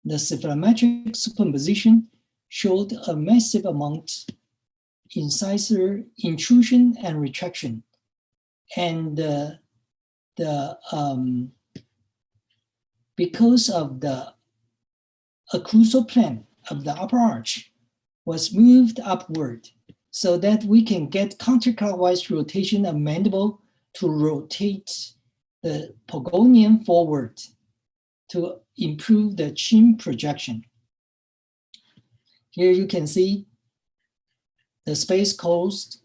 The cephalometric superposition showed a massive amount incisor intrusion and retraction. And because of the occlusal plane of the upper arch was moved upward so that we can get counterclockwise rotation of mandible to rotate the pogonium forward to improve the chin projection. Here you can see the space closed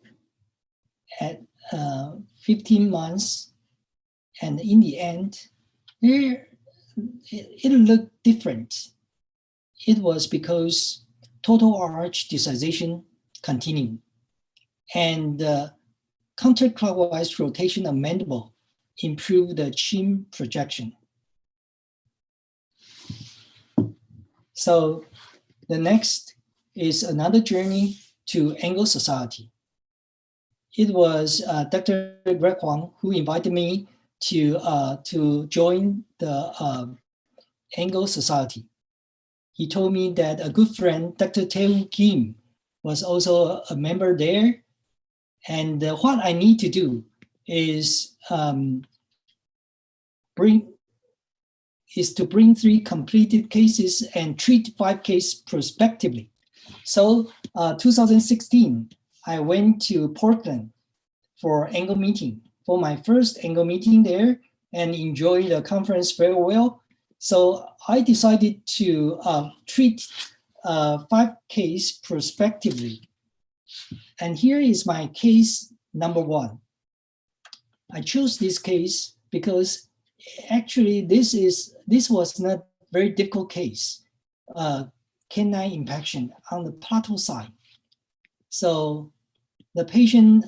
at 15 months, and in the end, here it looked different. It was because total arch decisation continued, and counterclockwise rotation of mandible improved the chin projection. So the next is another journey to Angle Society. It was Dr. Greg Huang who invited me to join the Angle Society. He told me that a good friend, Dr. Tae Kim, was also a member there. And what I need to do is to bring 3 completed cases and treat 5 cases prospectively. So 2016, I went to Portland for angle meeting, for my first angle meeting there, and enjoyed the conference very well. So I decided to treat 5 cases prospectively. And here is my case number 1. I chose this case because actually this was not very difficult case, canine impaction on the plateau side. So the patient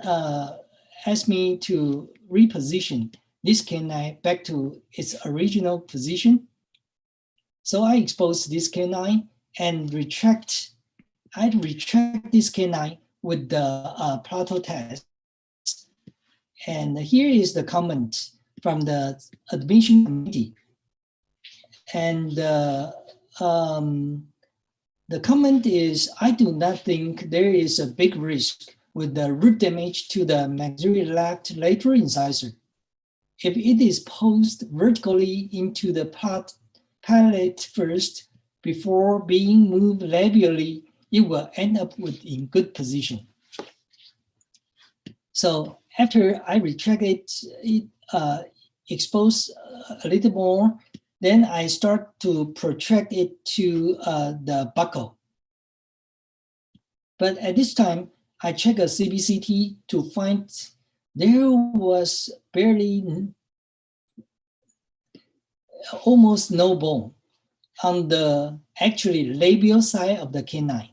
asked me to reposition this canine back to its original position. So I exposed this canine and I'd retract this canine with the plateau test. And here is the comment from the admission committee. And the comment is, I do not think there is a big risk with the root damage to the maxillary left lateral incisor. If it is posed vertically into the palate first before being moved labially, it will end up in good position. So after I retracted it, expose a little more, then I start to protract it to the buccal. But at this time, I check a CBCT to find there was barely, almost no bone on the actually labial side of the canine,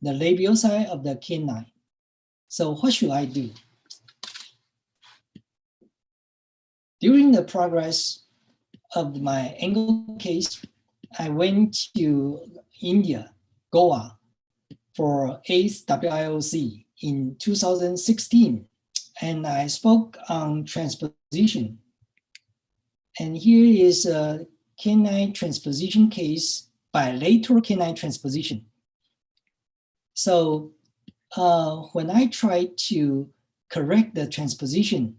the labial side of the canine. So what should I do? During the progress of my angle case, I went to India, Goa, for 8th WIOC in 2016, and I spoke on transposition. And here is a canine transposition case, bilateral canine transposition. So when I try to correct the transposition,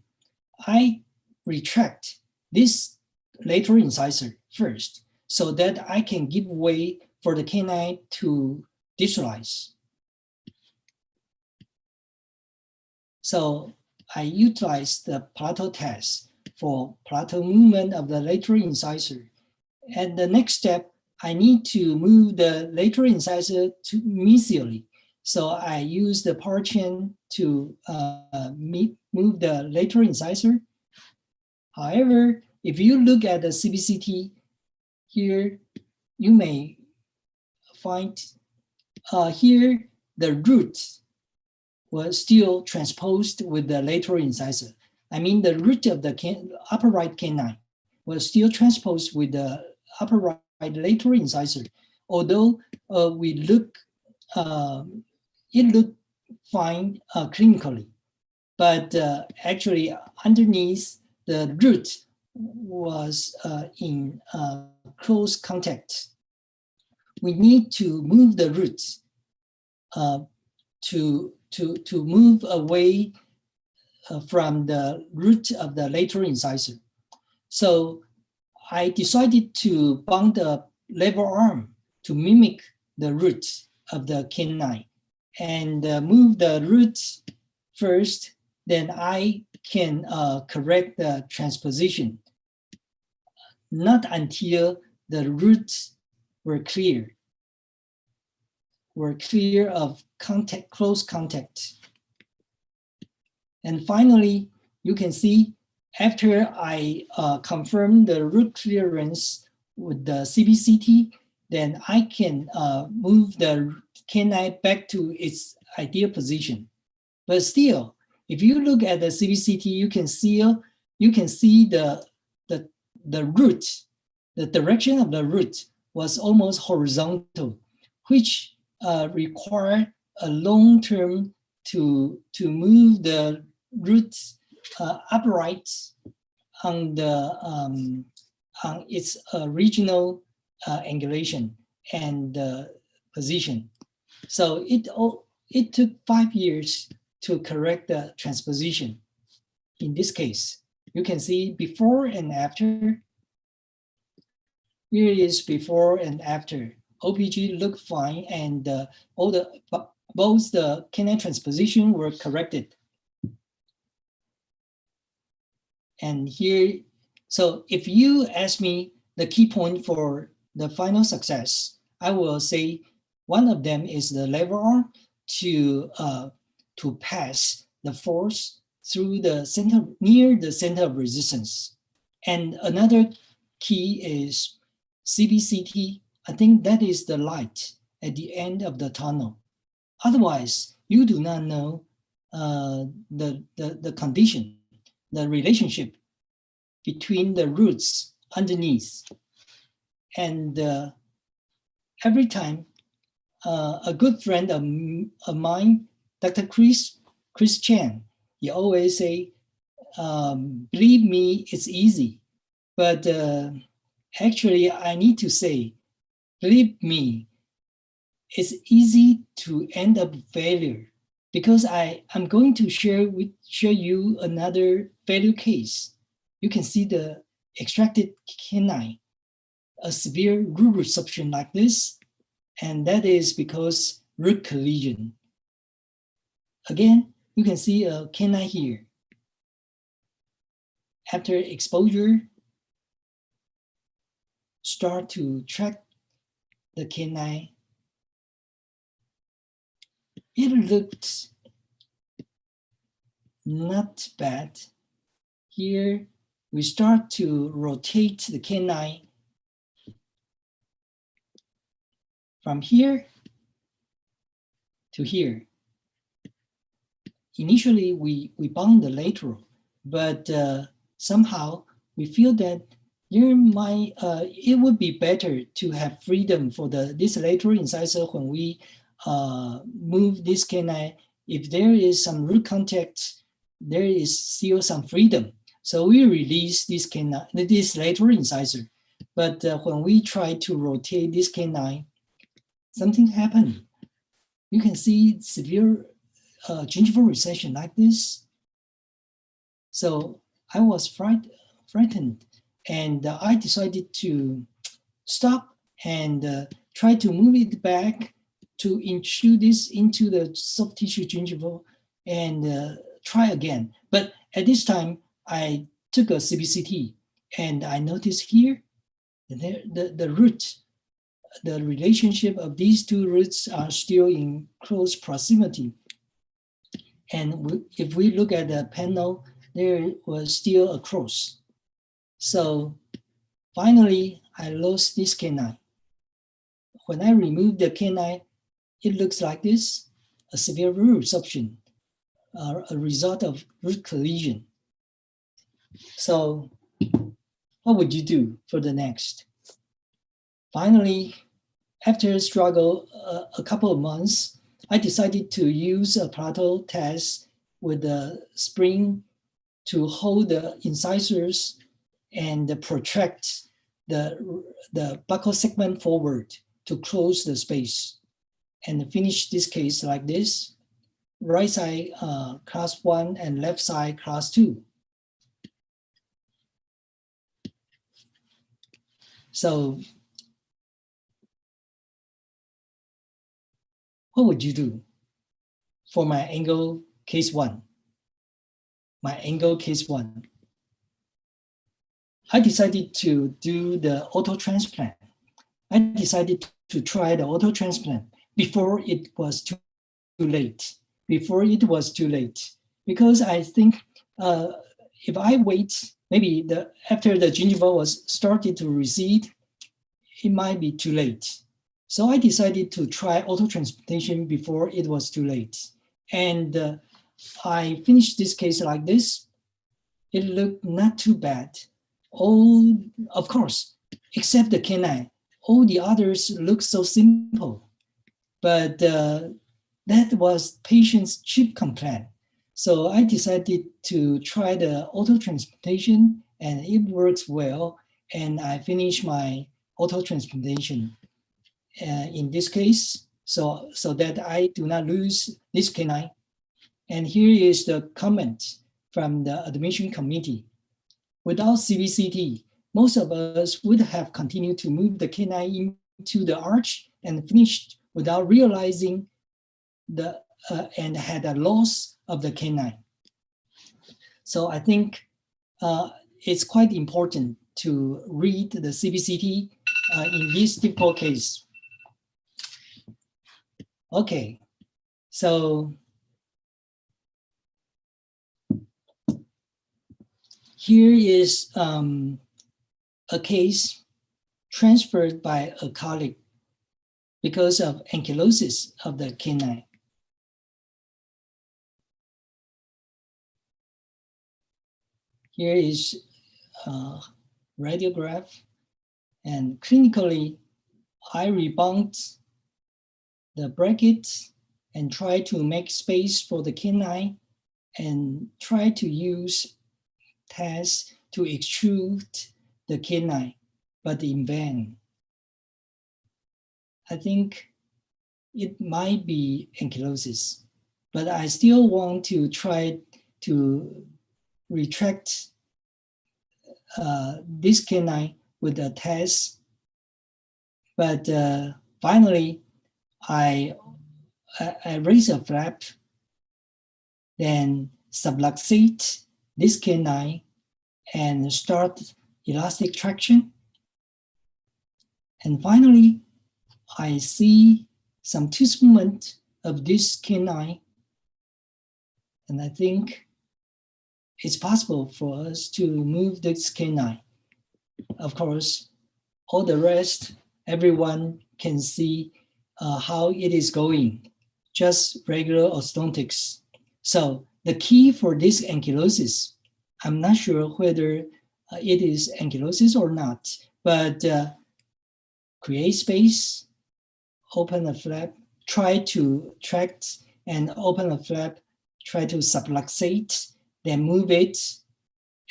I retract this lateral incisor first so that I can give way for the canine to distalize. So I utilize the plateau test for plateau movement of the lateral incisor. And the next step, I need to move the lateral incisor to mesially. So I use the power chain to move the lateral incisor. However, if you look at the CBCT here, you may find here the root was still transposed with the lateral incisor. I mean, the root of the upper right canine was still transposed with the upper right lateral incisor. Although it looked fine clinically, but actually underneath the root was in close contact. We need to move the roots to move away from the root of the lateral incisor. So I decided to bond the lever arm to mimic the root of the canine and move the roots first, then I can correct the transposition, not until the roots were clear of contact, close contact. And finally, you can see after I confirm the root clearance with the CBCT, then I can move the canine back to its ideal position. But still, if you look at the CBCT, you can see the root, the direction of the root was almost horizontal, which require a long term to move the roots upright on the on its original angulation and position. So it took 5 years to correct the transposition. In this case, you can see before and after. Here is before and after. OPG looked fine, and both the canine transposition were corrected. And here, so if you ask me the key point for the final success, I will say one of them is the lever arm to pass the force through the center, near the center of resistance. And another key is CBCT. I think that is the light at the end of the tunnel. Otherwise, you do not know the condition, the relationship between the roots underneath. And every time a good friend of mine, Dr. Chris Chan, he always say, believe me, it's easy. But actually, I need to say, believe me, it's easy to end up failure, because I'm going to show you another failure case. You can see the extracted canine, a severe root resorption like this, and that is because root collision. Again, you can see a canine here. After exposure, start to track the canine. It looked not bad. Here, we start to rotate the canine from here to here. Initially, we bound the lateral, but somehow we feel that it would be better to have freedom for this lateral incisor when we move this canine. If there is some root contact, there is still some freedom. So we release this canine, this lateral incisor. But when we try to rotate this canine, something happened. You can see severe gingival recession like this. So I was frightened, and I decided to stop and try to move it back to intrude this into the soft tissue gingival and try again. But at this time, I took a CBCT, and I noticed here the root, the relationship of these two roots are still in close proximity. And if we look at the panel, there was still a cross. So finally, I lost this canine. When I removed the canine, it looks like this, a severe root resorption, a result of root collision. So what would you do for the next? Finally, after a struggle, a couple of months, I decided to use a plateau test with the spring to hold the incisors and protract the buccal segment forward to close the space, and finish this case like this. Right side class 1 and left side class 2. So what would you do for my angle case 1? My angle case 1. I decided to do the auto-transplant. I decided to try the auto-transplant before it was too late. Before it was too late. Because I think if I wait, maybe after the gingiva was started to recede, it might be too late. So I decided to try autotransplantation before it was too late. And I finished this case like this. It looked not too bad. All, of course, except the canine, all the others look so simple. But that was patient's chief complaint. So I decided to try the autotransplantation, and it works well. And I finished my autotransplantation in this case, so that I do not lose this canine. And here is the comment from the admission committee. Without CBCT, most of us would have continued to move the canine into the arch and finished without realizing and had a loss of the canine. So I think it's quite important to read the CBCT in this difficult case. Okay, so here is a case transferred by a colleague because of ankylosis of the canine. Here is a radiograph, and clinically, I rebound the bracket and try to make space for the canine and try to use tests to extrude the canine, but in vain. I think it might be ankylosis, but I still want to try to retract this canine with a test. But finally, I raise a flap, then subluxate this canine and start elastic traction. And finally, I see some tooth movement of this canine. And I think it's possible for us to move this canine. Of course, all the rest, everyone can see how it is going, just regular orthodontics. So the key for this ankylosis, I'm not sure whether it is ankylosis or not, but create space, open a flap, try to tract and open a flap, try to subluxate, then move it,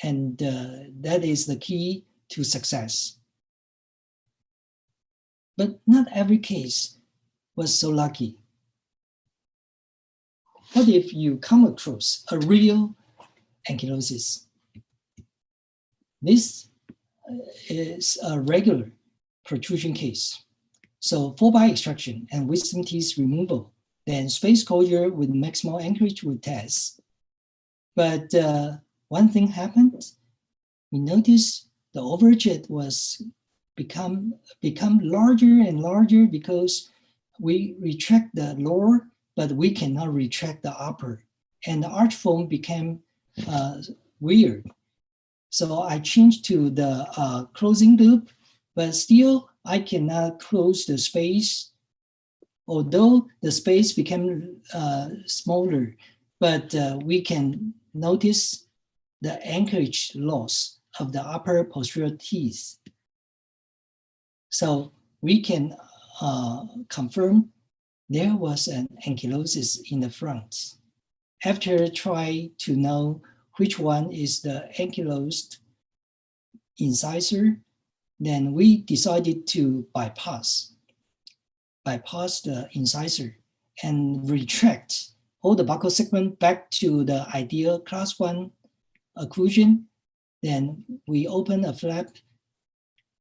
and that is the key to success. But not every case was so lucky. What if you come across a real ankylosis? This is a regular protrusion case. So 4-bite extraction and wisdom teeth removal, then space closure with maximal anchorage with test. But one thing happened. We noticed the overjet was become larger and larger because we retract the lower, but we cannot retract the upper. And the arch form became weird. So I changed to the closing loop, but still I cannot close the space, although the space became smaller, but we can notice the anchorage loss of the upper posterior teeth. So we can confirm there was an ankylosis in the front. After trying to know which one is the ankylosed incisor, then we decided to bypass the incisor and retract all the buccal segment back to the ideal class 1 occlusion. Then we open a flap,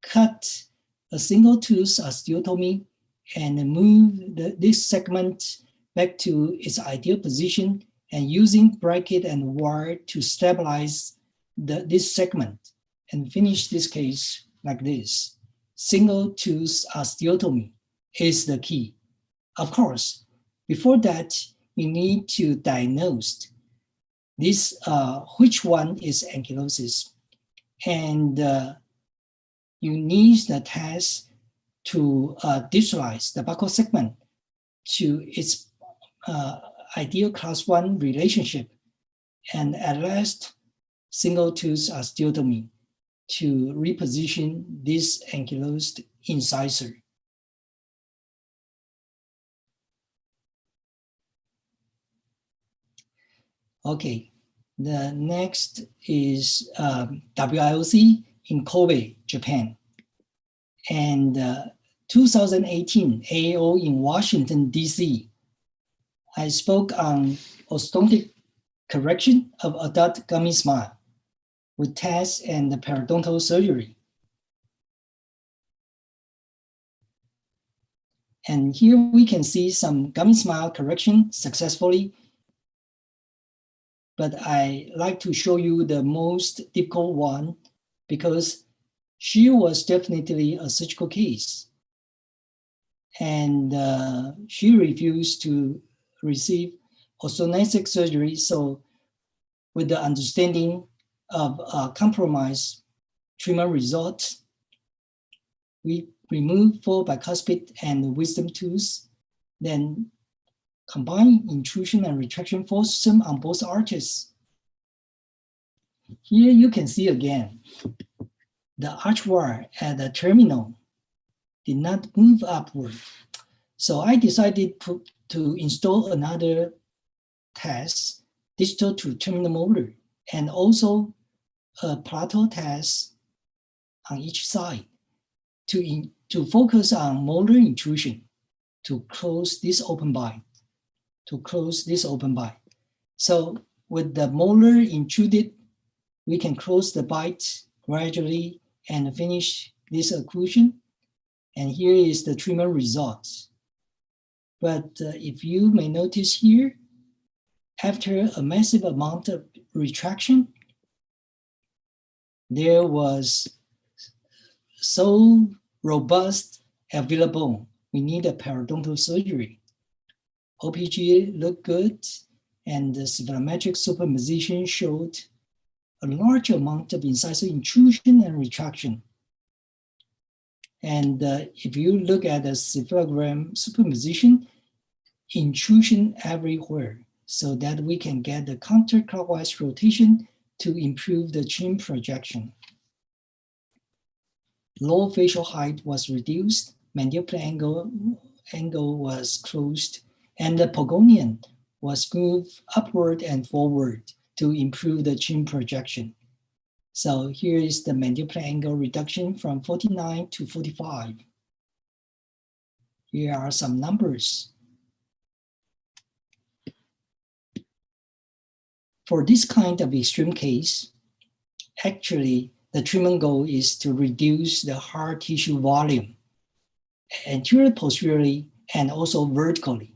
cut a single tooth osteotomy, and move this segment back to its ideal position, and using bracket and wire to stabilize this segment, and finish this case like this. Single tooth osteotomy is the key. Of course, before that, you need to diagnose this, which one is ankylosis. And you need the test to digitalize the buccal segment to its ideal class 1 relationship, and at last, single tooth osteotomy to reposition this ankylosed incisor. Okay, the next is WIOC in Kobe, Japan. And 2018 AAO in Washington, DC. I spoke on orthodontic correction of adult gummy smile with tests and periodontal surgery. And here we can see some gummy smile correction successfully, but I like to show you the most difficult one because she was definitely a surgical case. And she refused to receive orthodontic surgery. So with the understanding of compromised treatment results, we remove 4 bicuspid and wisdom tooth, then combine intrusion and retraction force system on both arches. Here you can see again, the arch wire at the terminal did not move upward. So I decided to install another test, distal to terminal molar, and also a plateau test on each side to focus on molar intrusion to close this open bite, So with the molar intruded, we can close the bite gradually and finish this occlusion. And here is the treatment results. But if you may notice here, after a massive amount of retraction, there was so robust alveolar bone, we need a periodontal surgery. OPG looked good, and the sphenometric superposition showed a large amount of incisor intrusion and retraction. And if you look at the cephalogram superposition, intrusion everywhere, so that we can get the counterclockwise rotation to improve the chin projection. Low facial height was reduced, mandibular angle was closed, and the Pogonian was moved upward and forward to improve the chin projection. So here is the mandibular angle reduction from 49 to 45. Here are some numbers. For this kind of extreme case, actually, the treatment goal is to reduce the hard tissue volume anterior, posteriorly, and also vertically.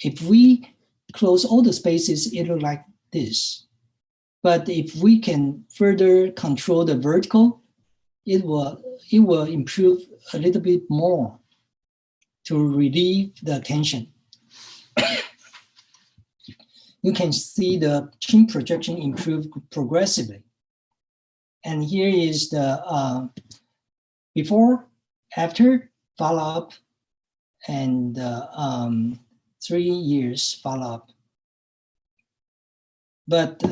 If we close all the spaces, it looks like this. But if we can further control the vertical, it will improve a little bit more to relieve the tension. You can see the chin projection improve progressively. And here is the before, after follow-up, and 3 years follow-up. But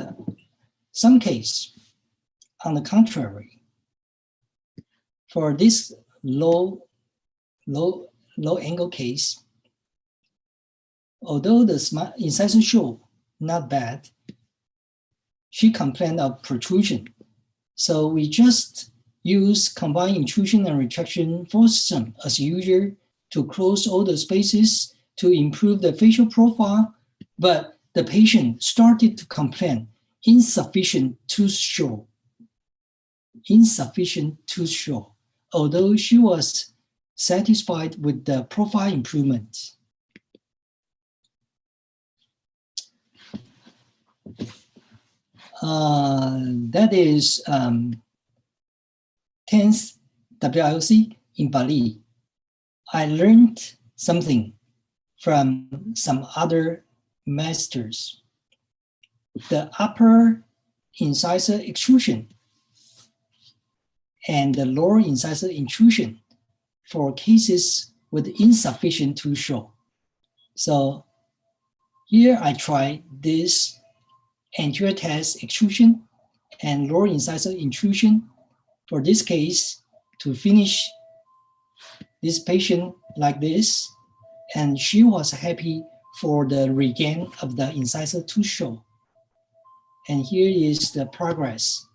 some case, on the contrary, for this low angle case, although the incisor show not bad. She complained of protrusion. So we just use combined intrusion and retraction force system as usual to close all the spaces to improve the facial profile, but the patient started to complain insufficient tooth show. Insufficient tooth show, although she was satisfied with the profile improvement. That is 10th WIOC in Bali. I learned something from some other masters. The upper incisor extrusion and the lower incisor intrusion for cases with insufficient tooth show. So here I try this anterior teres extrusion and lower incisor intrusion for this case to finish this patient like this, and she was happy for the regain of the incisor tooth show. And here is the progress.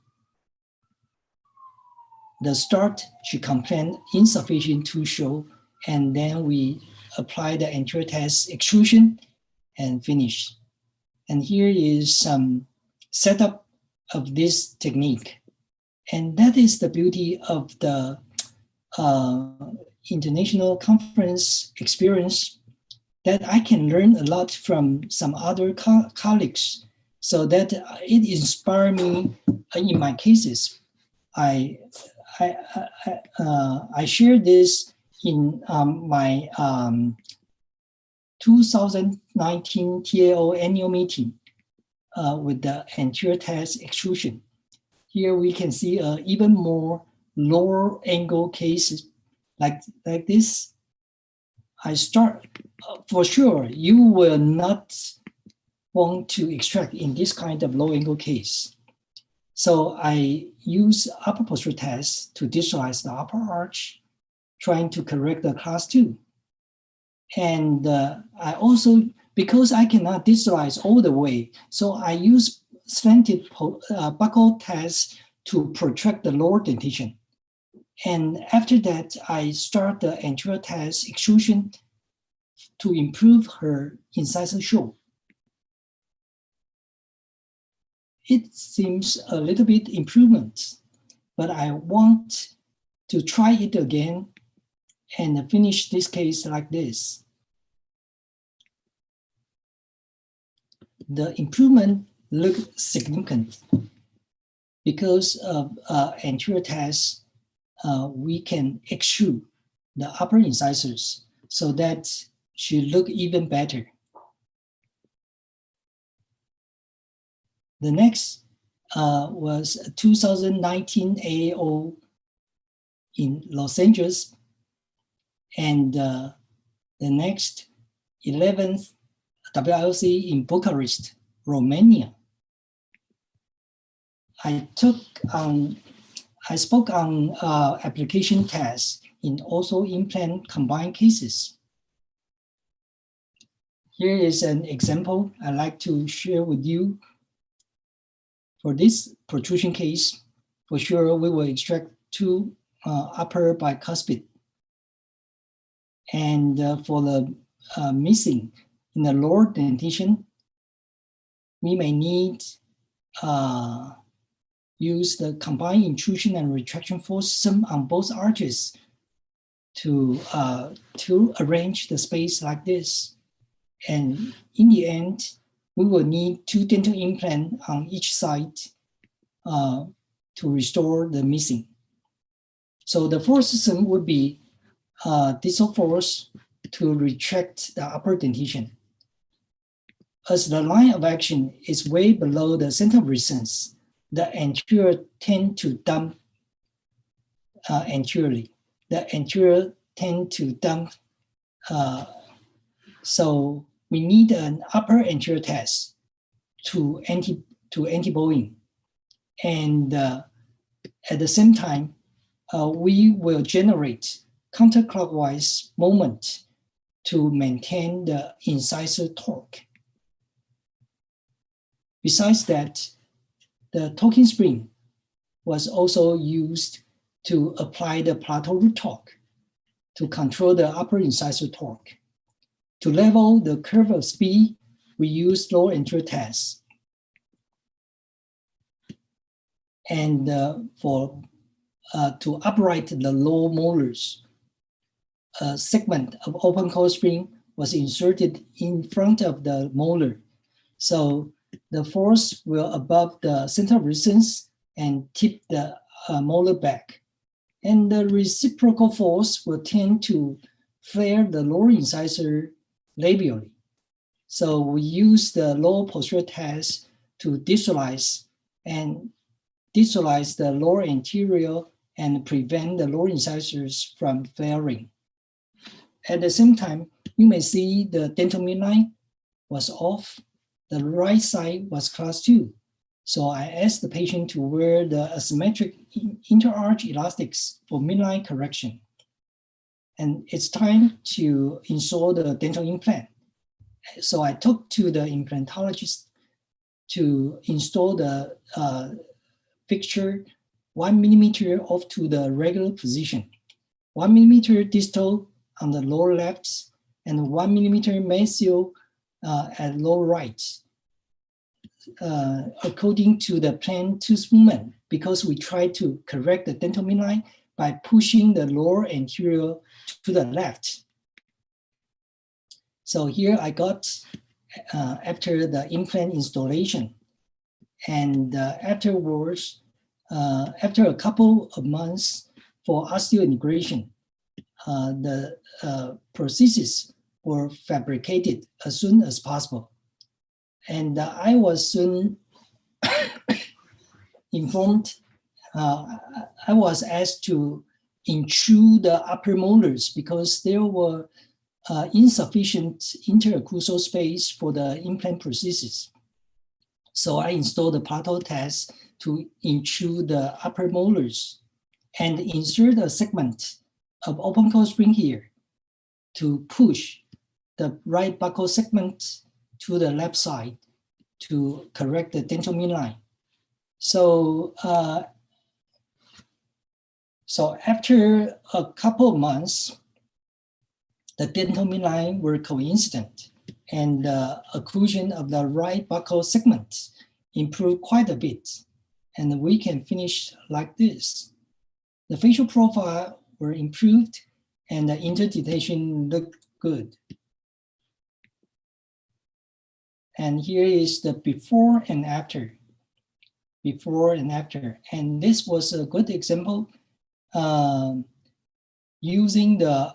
The start, she complained insufficient tooth show, and then we apply the anterior teres extrusion and finish. And here is some setup of this technique. And that is the beauty of the international conference experience, that I can learn a lot from some other colleagues, so that it inspired me in my cases. I shared this in my 2019 TAO annual meeting with the anterior teres extrusion. Here we can see even more lower angle cases like this. I start, for sure, you will not want to extract in this kind of low angle case. So I use upper posterior test to distalize the upper arch, trying to correct the class 2. And I also, because I cannot distalize all the way, so I use slanted buccal test to protract the lower dentition. And after that, I start the anterior teres extrusion to improve her incisor show. It seems a little bit improvement, but I want to try it again and finish this case like this. The improvement looked significant because of anterior teres. We can extrude the upper incisors so that she look even better. The next was 2019 AAO in Los Angeles, and the next 11th WIOC in Bucharest, Romania. I spoke on application tests in ortho implant combined cases. Here is an example I'd like to share with you. For this protrusion case, for sure, we will extract 2 upper bicuspid. And for the missing in the lower dentition, we may need use the combined intrusion and retraction force system on both arches to arrange the space like this. And in the end, we will need 2 dental implants on each side to restore the missing. So the force system would be distal force to retract the upper dentition. As the line of action is way below the center of resistance, the anterior tend to dump anteriorly. The anterior tend to dump, so we need an upper anterior test to anti-bowing. And at the same time, we will generate counterclockwise moment to maintain the incisor torque. Besides that, the torquing spring was also used to apply the plateau root torque to control the upper incisor torque. To level the curve of speed, we used lower anterior test. And to upright the low molars, a segment of open coil spring was inserted in front of the molar. So the force will above the center of resistance and tip the molar back. And the reciprocal force will tend to flare the lower incisor labially. So we use the low posterior test to distalize the lower anterior and prevent the lower incisors from flaring. At the same time, you may see the dental midline was off. The right side was class 2. So I asked the patient to wear the asymmetric interarch elastics for midline correction. And it's time to install the dental implant. So I took to the implantologist to install the fixture 1 millimeter off to the regular position, 1 millimeter distal on the lower left, and 1 millimeter mesial at lower right, according to the planned tooth movement, because we try to correct the dental midline by pushing the lower anterior to the left. So here I got after the implant installation, and afterwards, after a couple of months for osteointegration, the prostheses were fabricated as soon as possible. And I was soon informed, I was asked to intrude the upper molars because there were insufficient interocclusal space for the implant prosthesis. So I installed the plateau test to intrude the upper molars and insert a segment of open coil spring here to push the right buccal segment to the left side to correct the dental midline. So, so after a couple of months, the dental midline were coincident, and the occlusion of the right buccal segment improved quite a bit, and we can finish like this. The facial profile were improved, and the interdentation looked good. And here is the before and after. Before and after. And this was a good example using the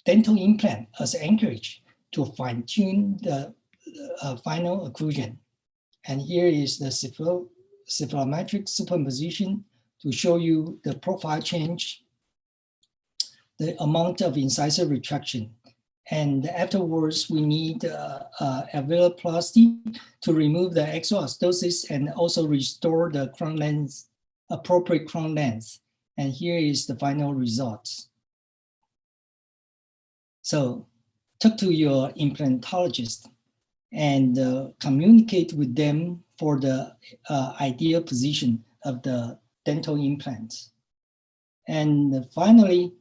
dental implant as anchorage to fine-tune the final occlusion. And here is the cephalometric superimposition to show you the profile change, the amount of incisor retraction. And afterwards, we need alveoloplasty to remove the exoastosis and also restore the crown length, appropriate crown length. And here is the final results. So talk to your implantologist and communicate with them for the ideal position of the dental implants. And finally,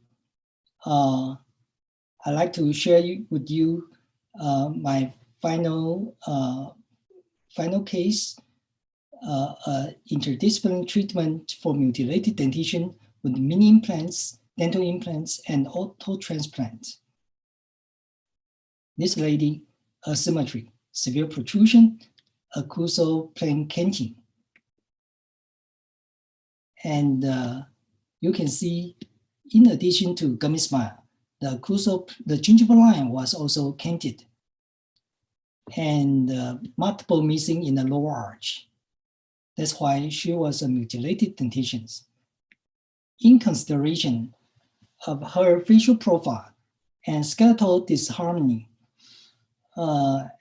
I'd like to share with you my final case, interdisciplinary treatment for mutilated dentition with mini implants, dental implants, and autotransplant. This lady, asymmetry, severe protrusion, occlusal plane canting. And you can see, in addition to gummy smile, the gingival line was also canted, and multiple missing in the lower arch. That's why she was a mutilated dentition. In consideration of her facial profile and skeletal disharmony,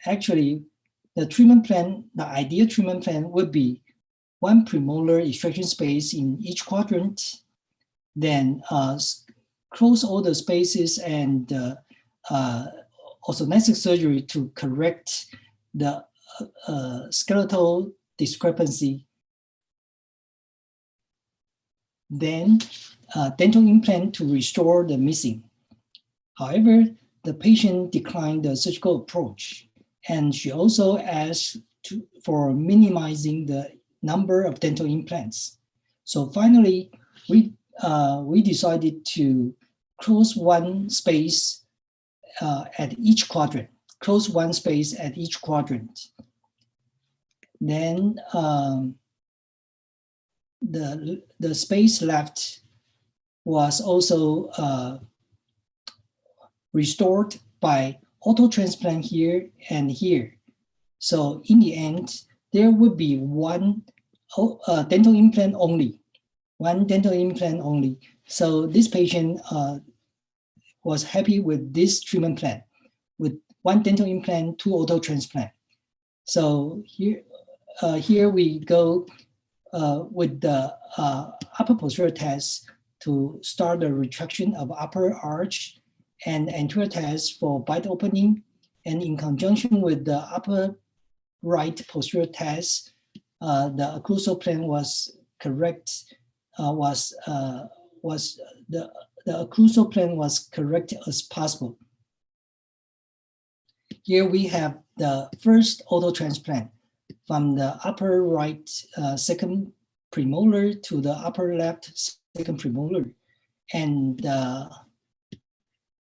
actually, the treatment plan, the ideal treatment plan would be 1 premolar extraction space in each quadrant, then close all the spaces and orthodontic surgery to correct the skeletal discrepancy. Then dental implant to restore the missing. However, the patient declined the surgical approach, and she also asked for minimizing the number of dental implants. So finally, we decided to close one space at each quadrant. Close one space at each quadrant. Then the space left was also restored by autotransplant here and here. So in the end, there would be one dental implant only, one dental implant only. So this patient was happy with this treatment plan, with one dental implant, two autotransplant. So here we go with the upper posterior test to start the retraction of upper arch and anterior test for bite opening. And in conjunction with the upper right posterior test, the occlusal plane was correct, the occlusal plane was correct as possible. Here we have the first autotransplant from the upper right second premolar to the upper left second premolar. And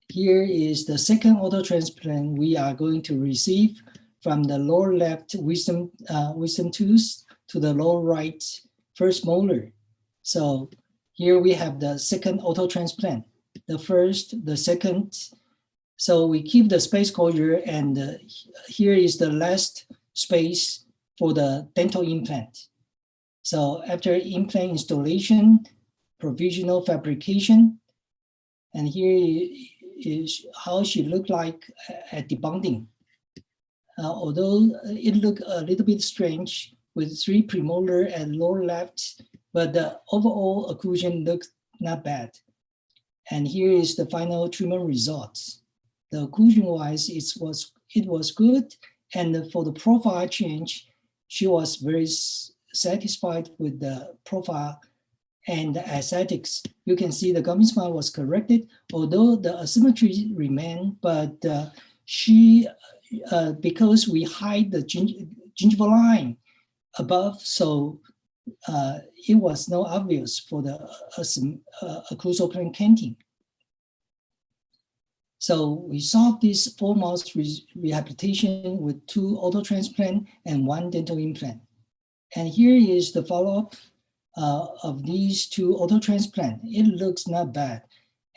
here is the second autotransplant we are going to receive from the lower left wisdom tooth to the lower right first molar. So here we have the second autotransplant, the first, the second. So we keep the space closure, and here is the last space for the dental implant. So after implant installation, provisional fabrication, and here is how she looked like at debonding. Although it looked a little bit strange with 3 premolar at lower left, but the overall occlusion looked not bad. And here is the final treatment results. The occlusion-wise, it was good, and for the profile change, she was very satisfied with the profile and the aesthetics. You can see the gummy smile was corrected, although the asymmetry remained, but because we hide the gingival line above, so it was not obvious for the occlusal plane canting. So we solved this 4-mouth rehabilitation with 2 autotransplant and 1 dental implant. And here is the follow-up of these 2 autotransplant. It looks not bad.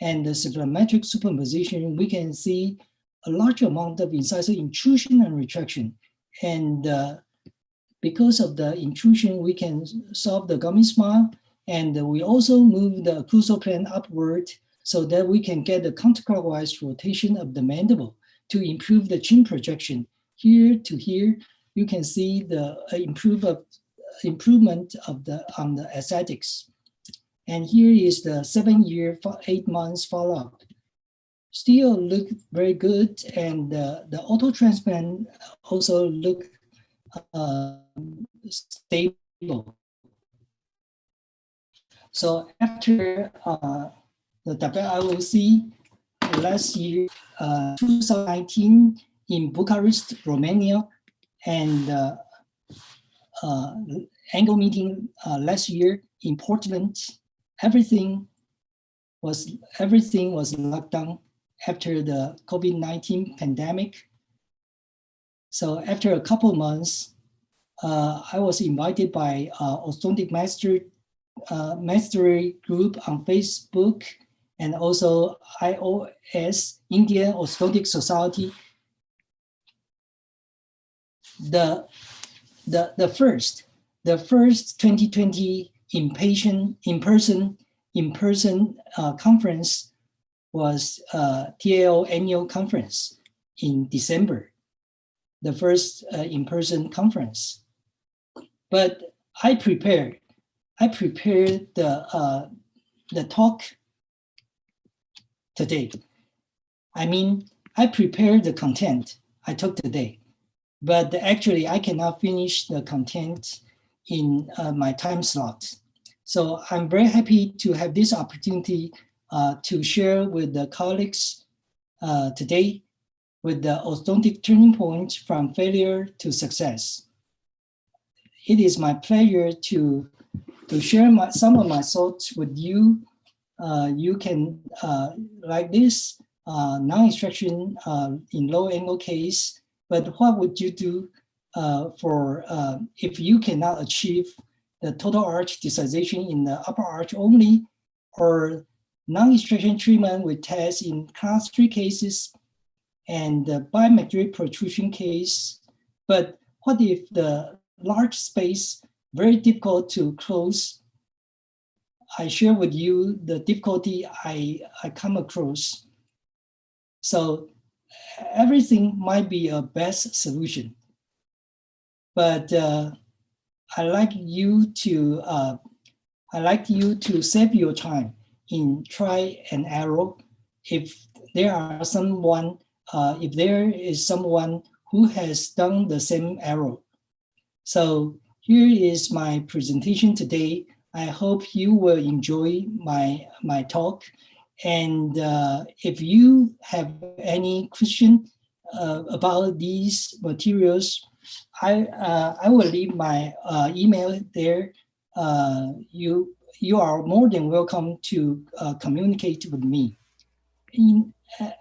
And the cephalometric superposition, we can see a large amount of incisor intrusion and retraction. And because of the intrusion, we can solve the gummy smile. And we also move the occlusal plane upward so that we can get the counterclockwise rotation of the mandible to improve the chin projection. Here to here, you can see the improvement of on the aesthetics. And here is the 7-year, 8 months follow-up. Still look very good, and the autotransplant also look stable. So after the WIOC last year, 2019 in Bucharest, Romania, and angle meeting last year in Portland, everything was locked down after the COVID-19 pandemic. So after a couple of months, I was invited by Orthodontic Mastery Group on Facebook, and also IOS, Indian Orthodontic Society. The first 2020 in-person conference was TAO annual conference in December, the first in-person conference. But I prepared the talk today. I mean, I prepared the content I took today. but actually I cannot finish the content in my time slot. So I'm very happy to have this opportunity to share with the colleagues today with the orthodontic turning point from failure to success. It is my pleasure to share some of my thoughts with you. You can, like this, non-extraction in low angle case, but what would you do if you cannot achieve the total arch desization in the upper arch only, or non-extraction treatment with tests in class 3 cases and the bimetric protrusion case? But what if the large space, very difficult to close? I share with you the difficulty I come across. So everything might be a best solution, but I like you to save your time in try and error. If there is someone who has done the same error. So here is my presentation today. I hope you will enjoy my talk. And if you have any question about these materials, I will leave my email there. You are more than welcome to communicate with me.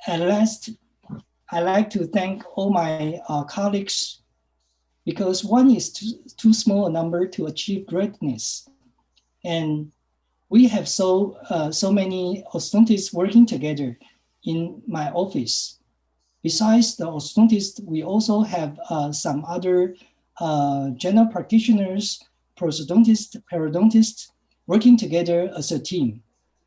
At last, I'd like to thank all my colleagues, because one is too small a number to achieve greatness. And we have so many orthodontists working together in my office. Besides the orthodontists, we also have some other general practitioners, prosthodontists, periodontists, working together as a team.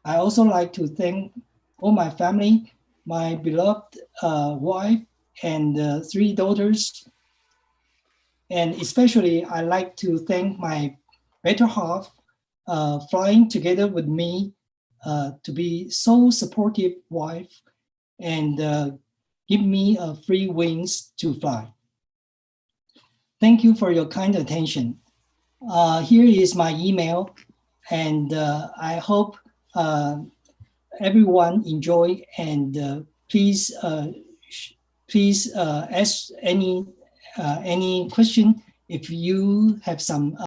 I also like to thank all my family, my beloved wife and 3 daughters. And especially, I like to thank my better half, flying together with me to be so supportive wife and give me free wings to fly. Thank you for your kind attention. Here is my email, and I hope everyone enjoy, and please ask any question if you have some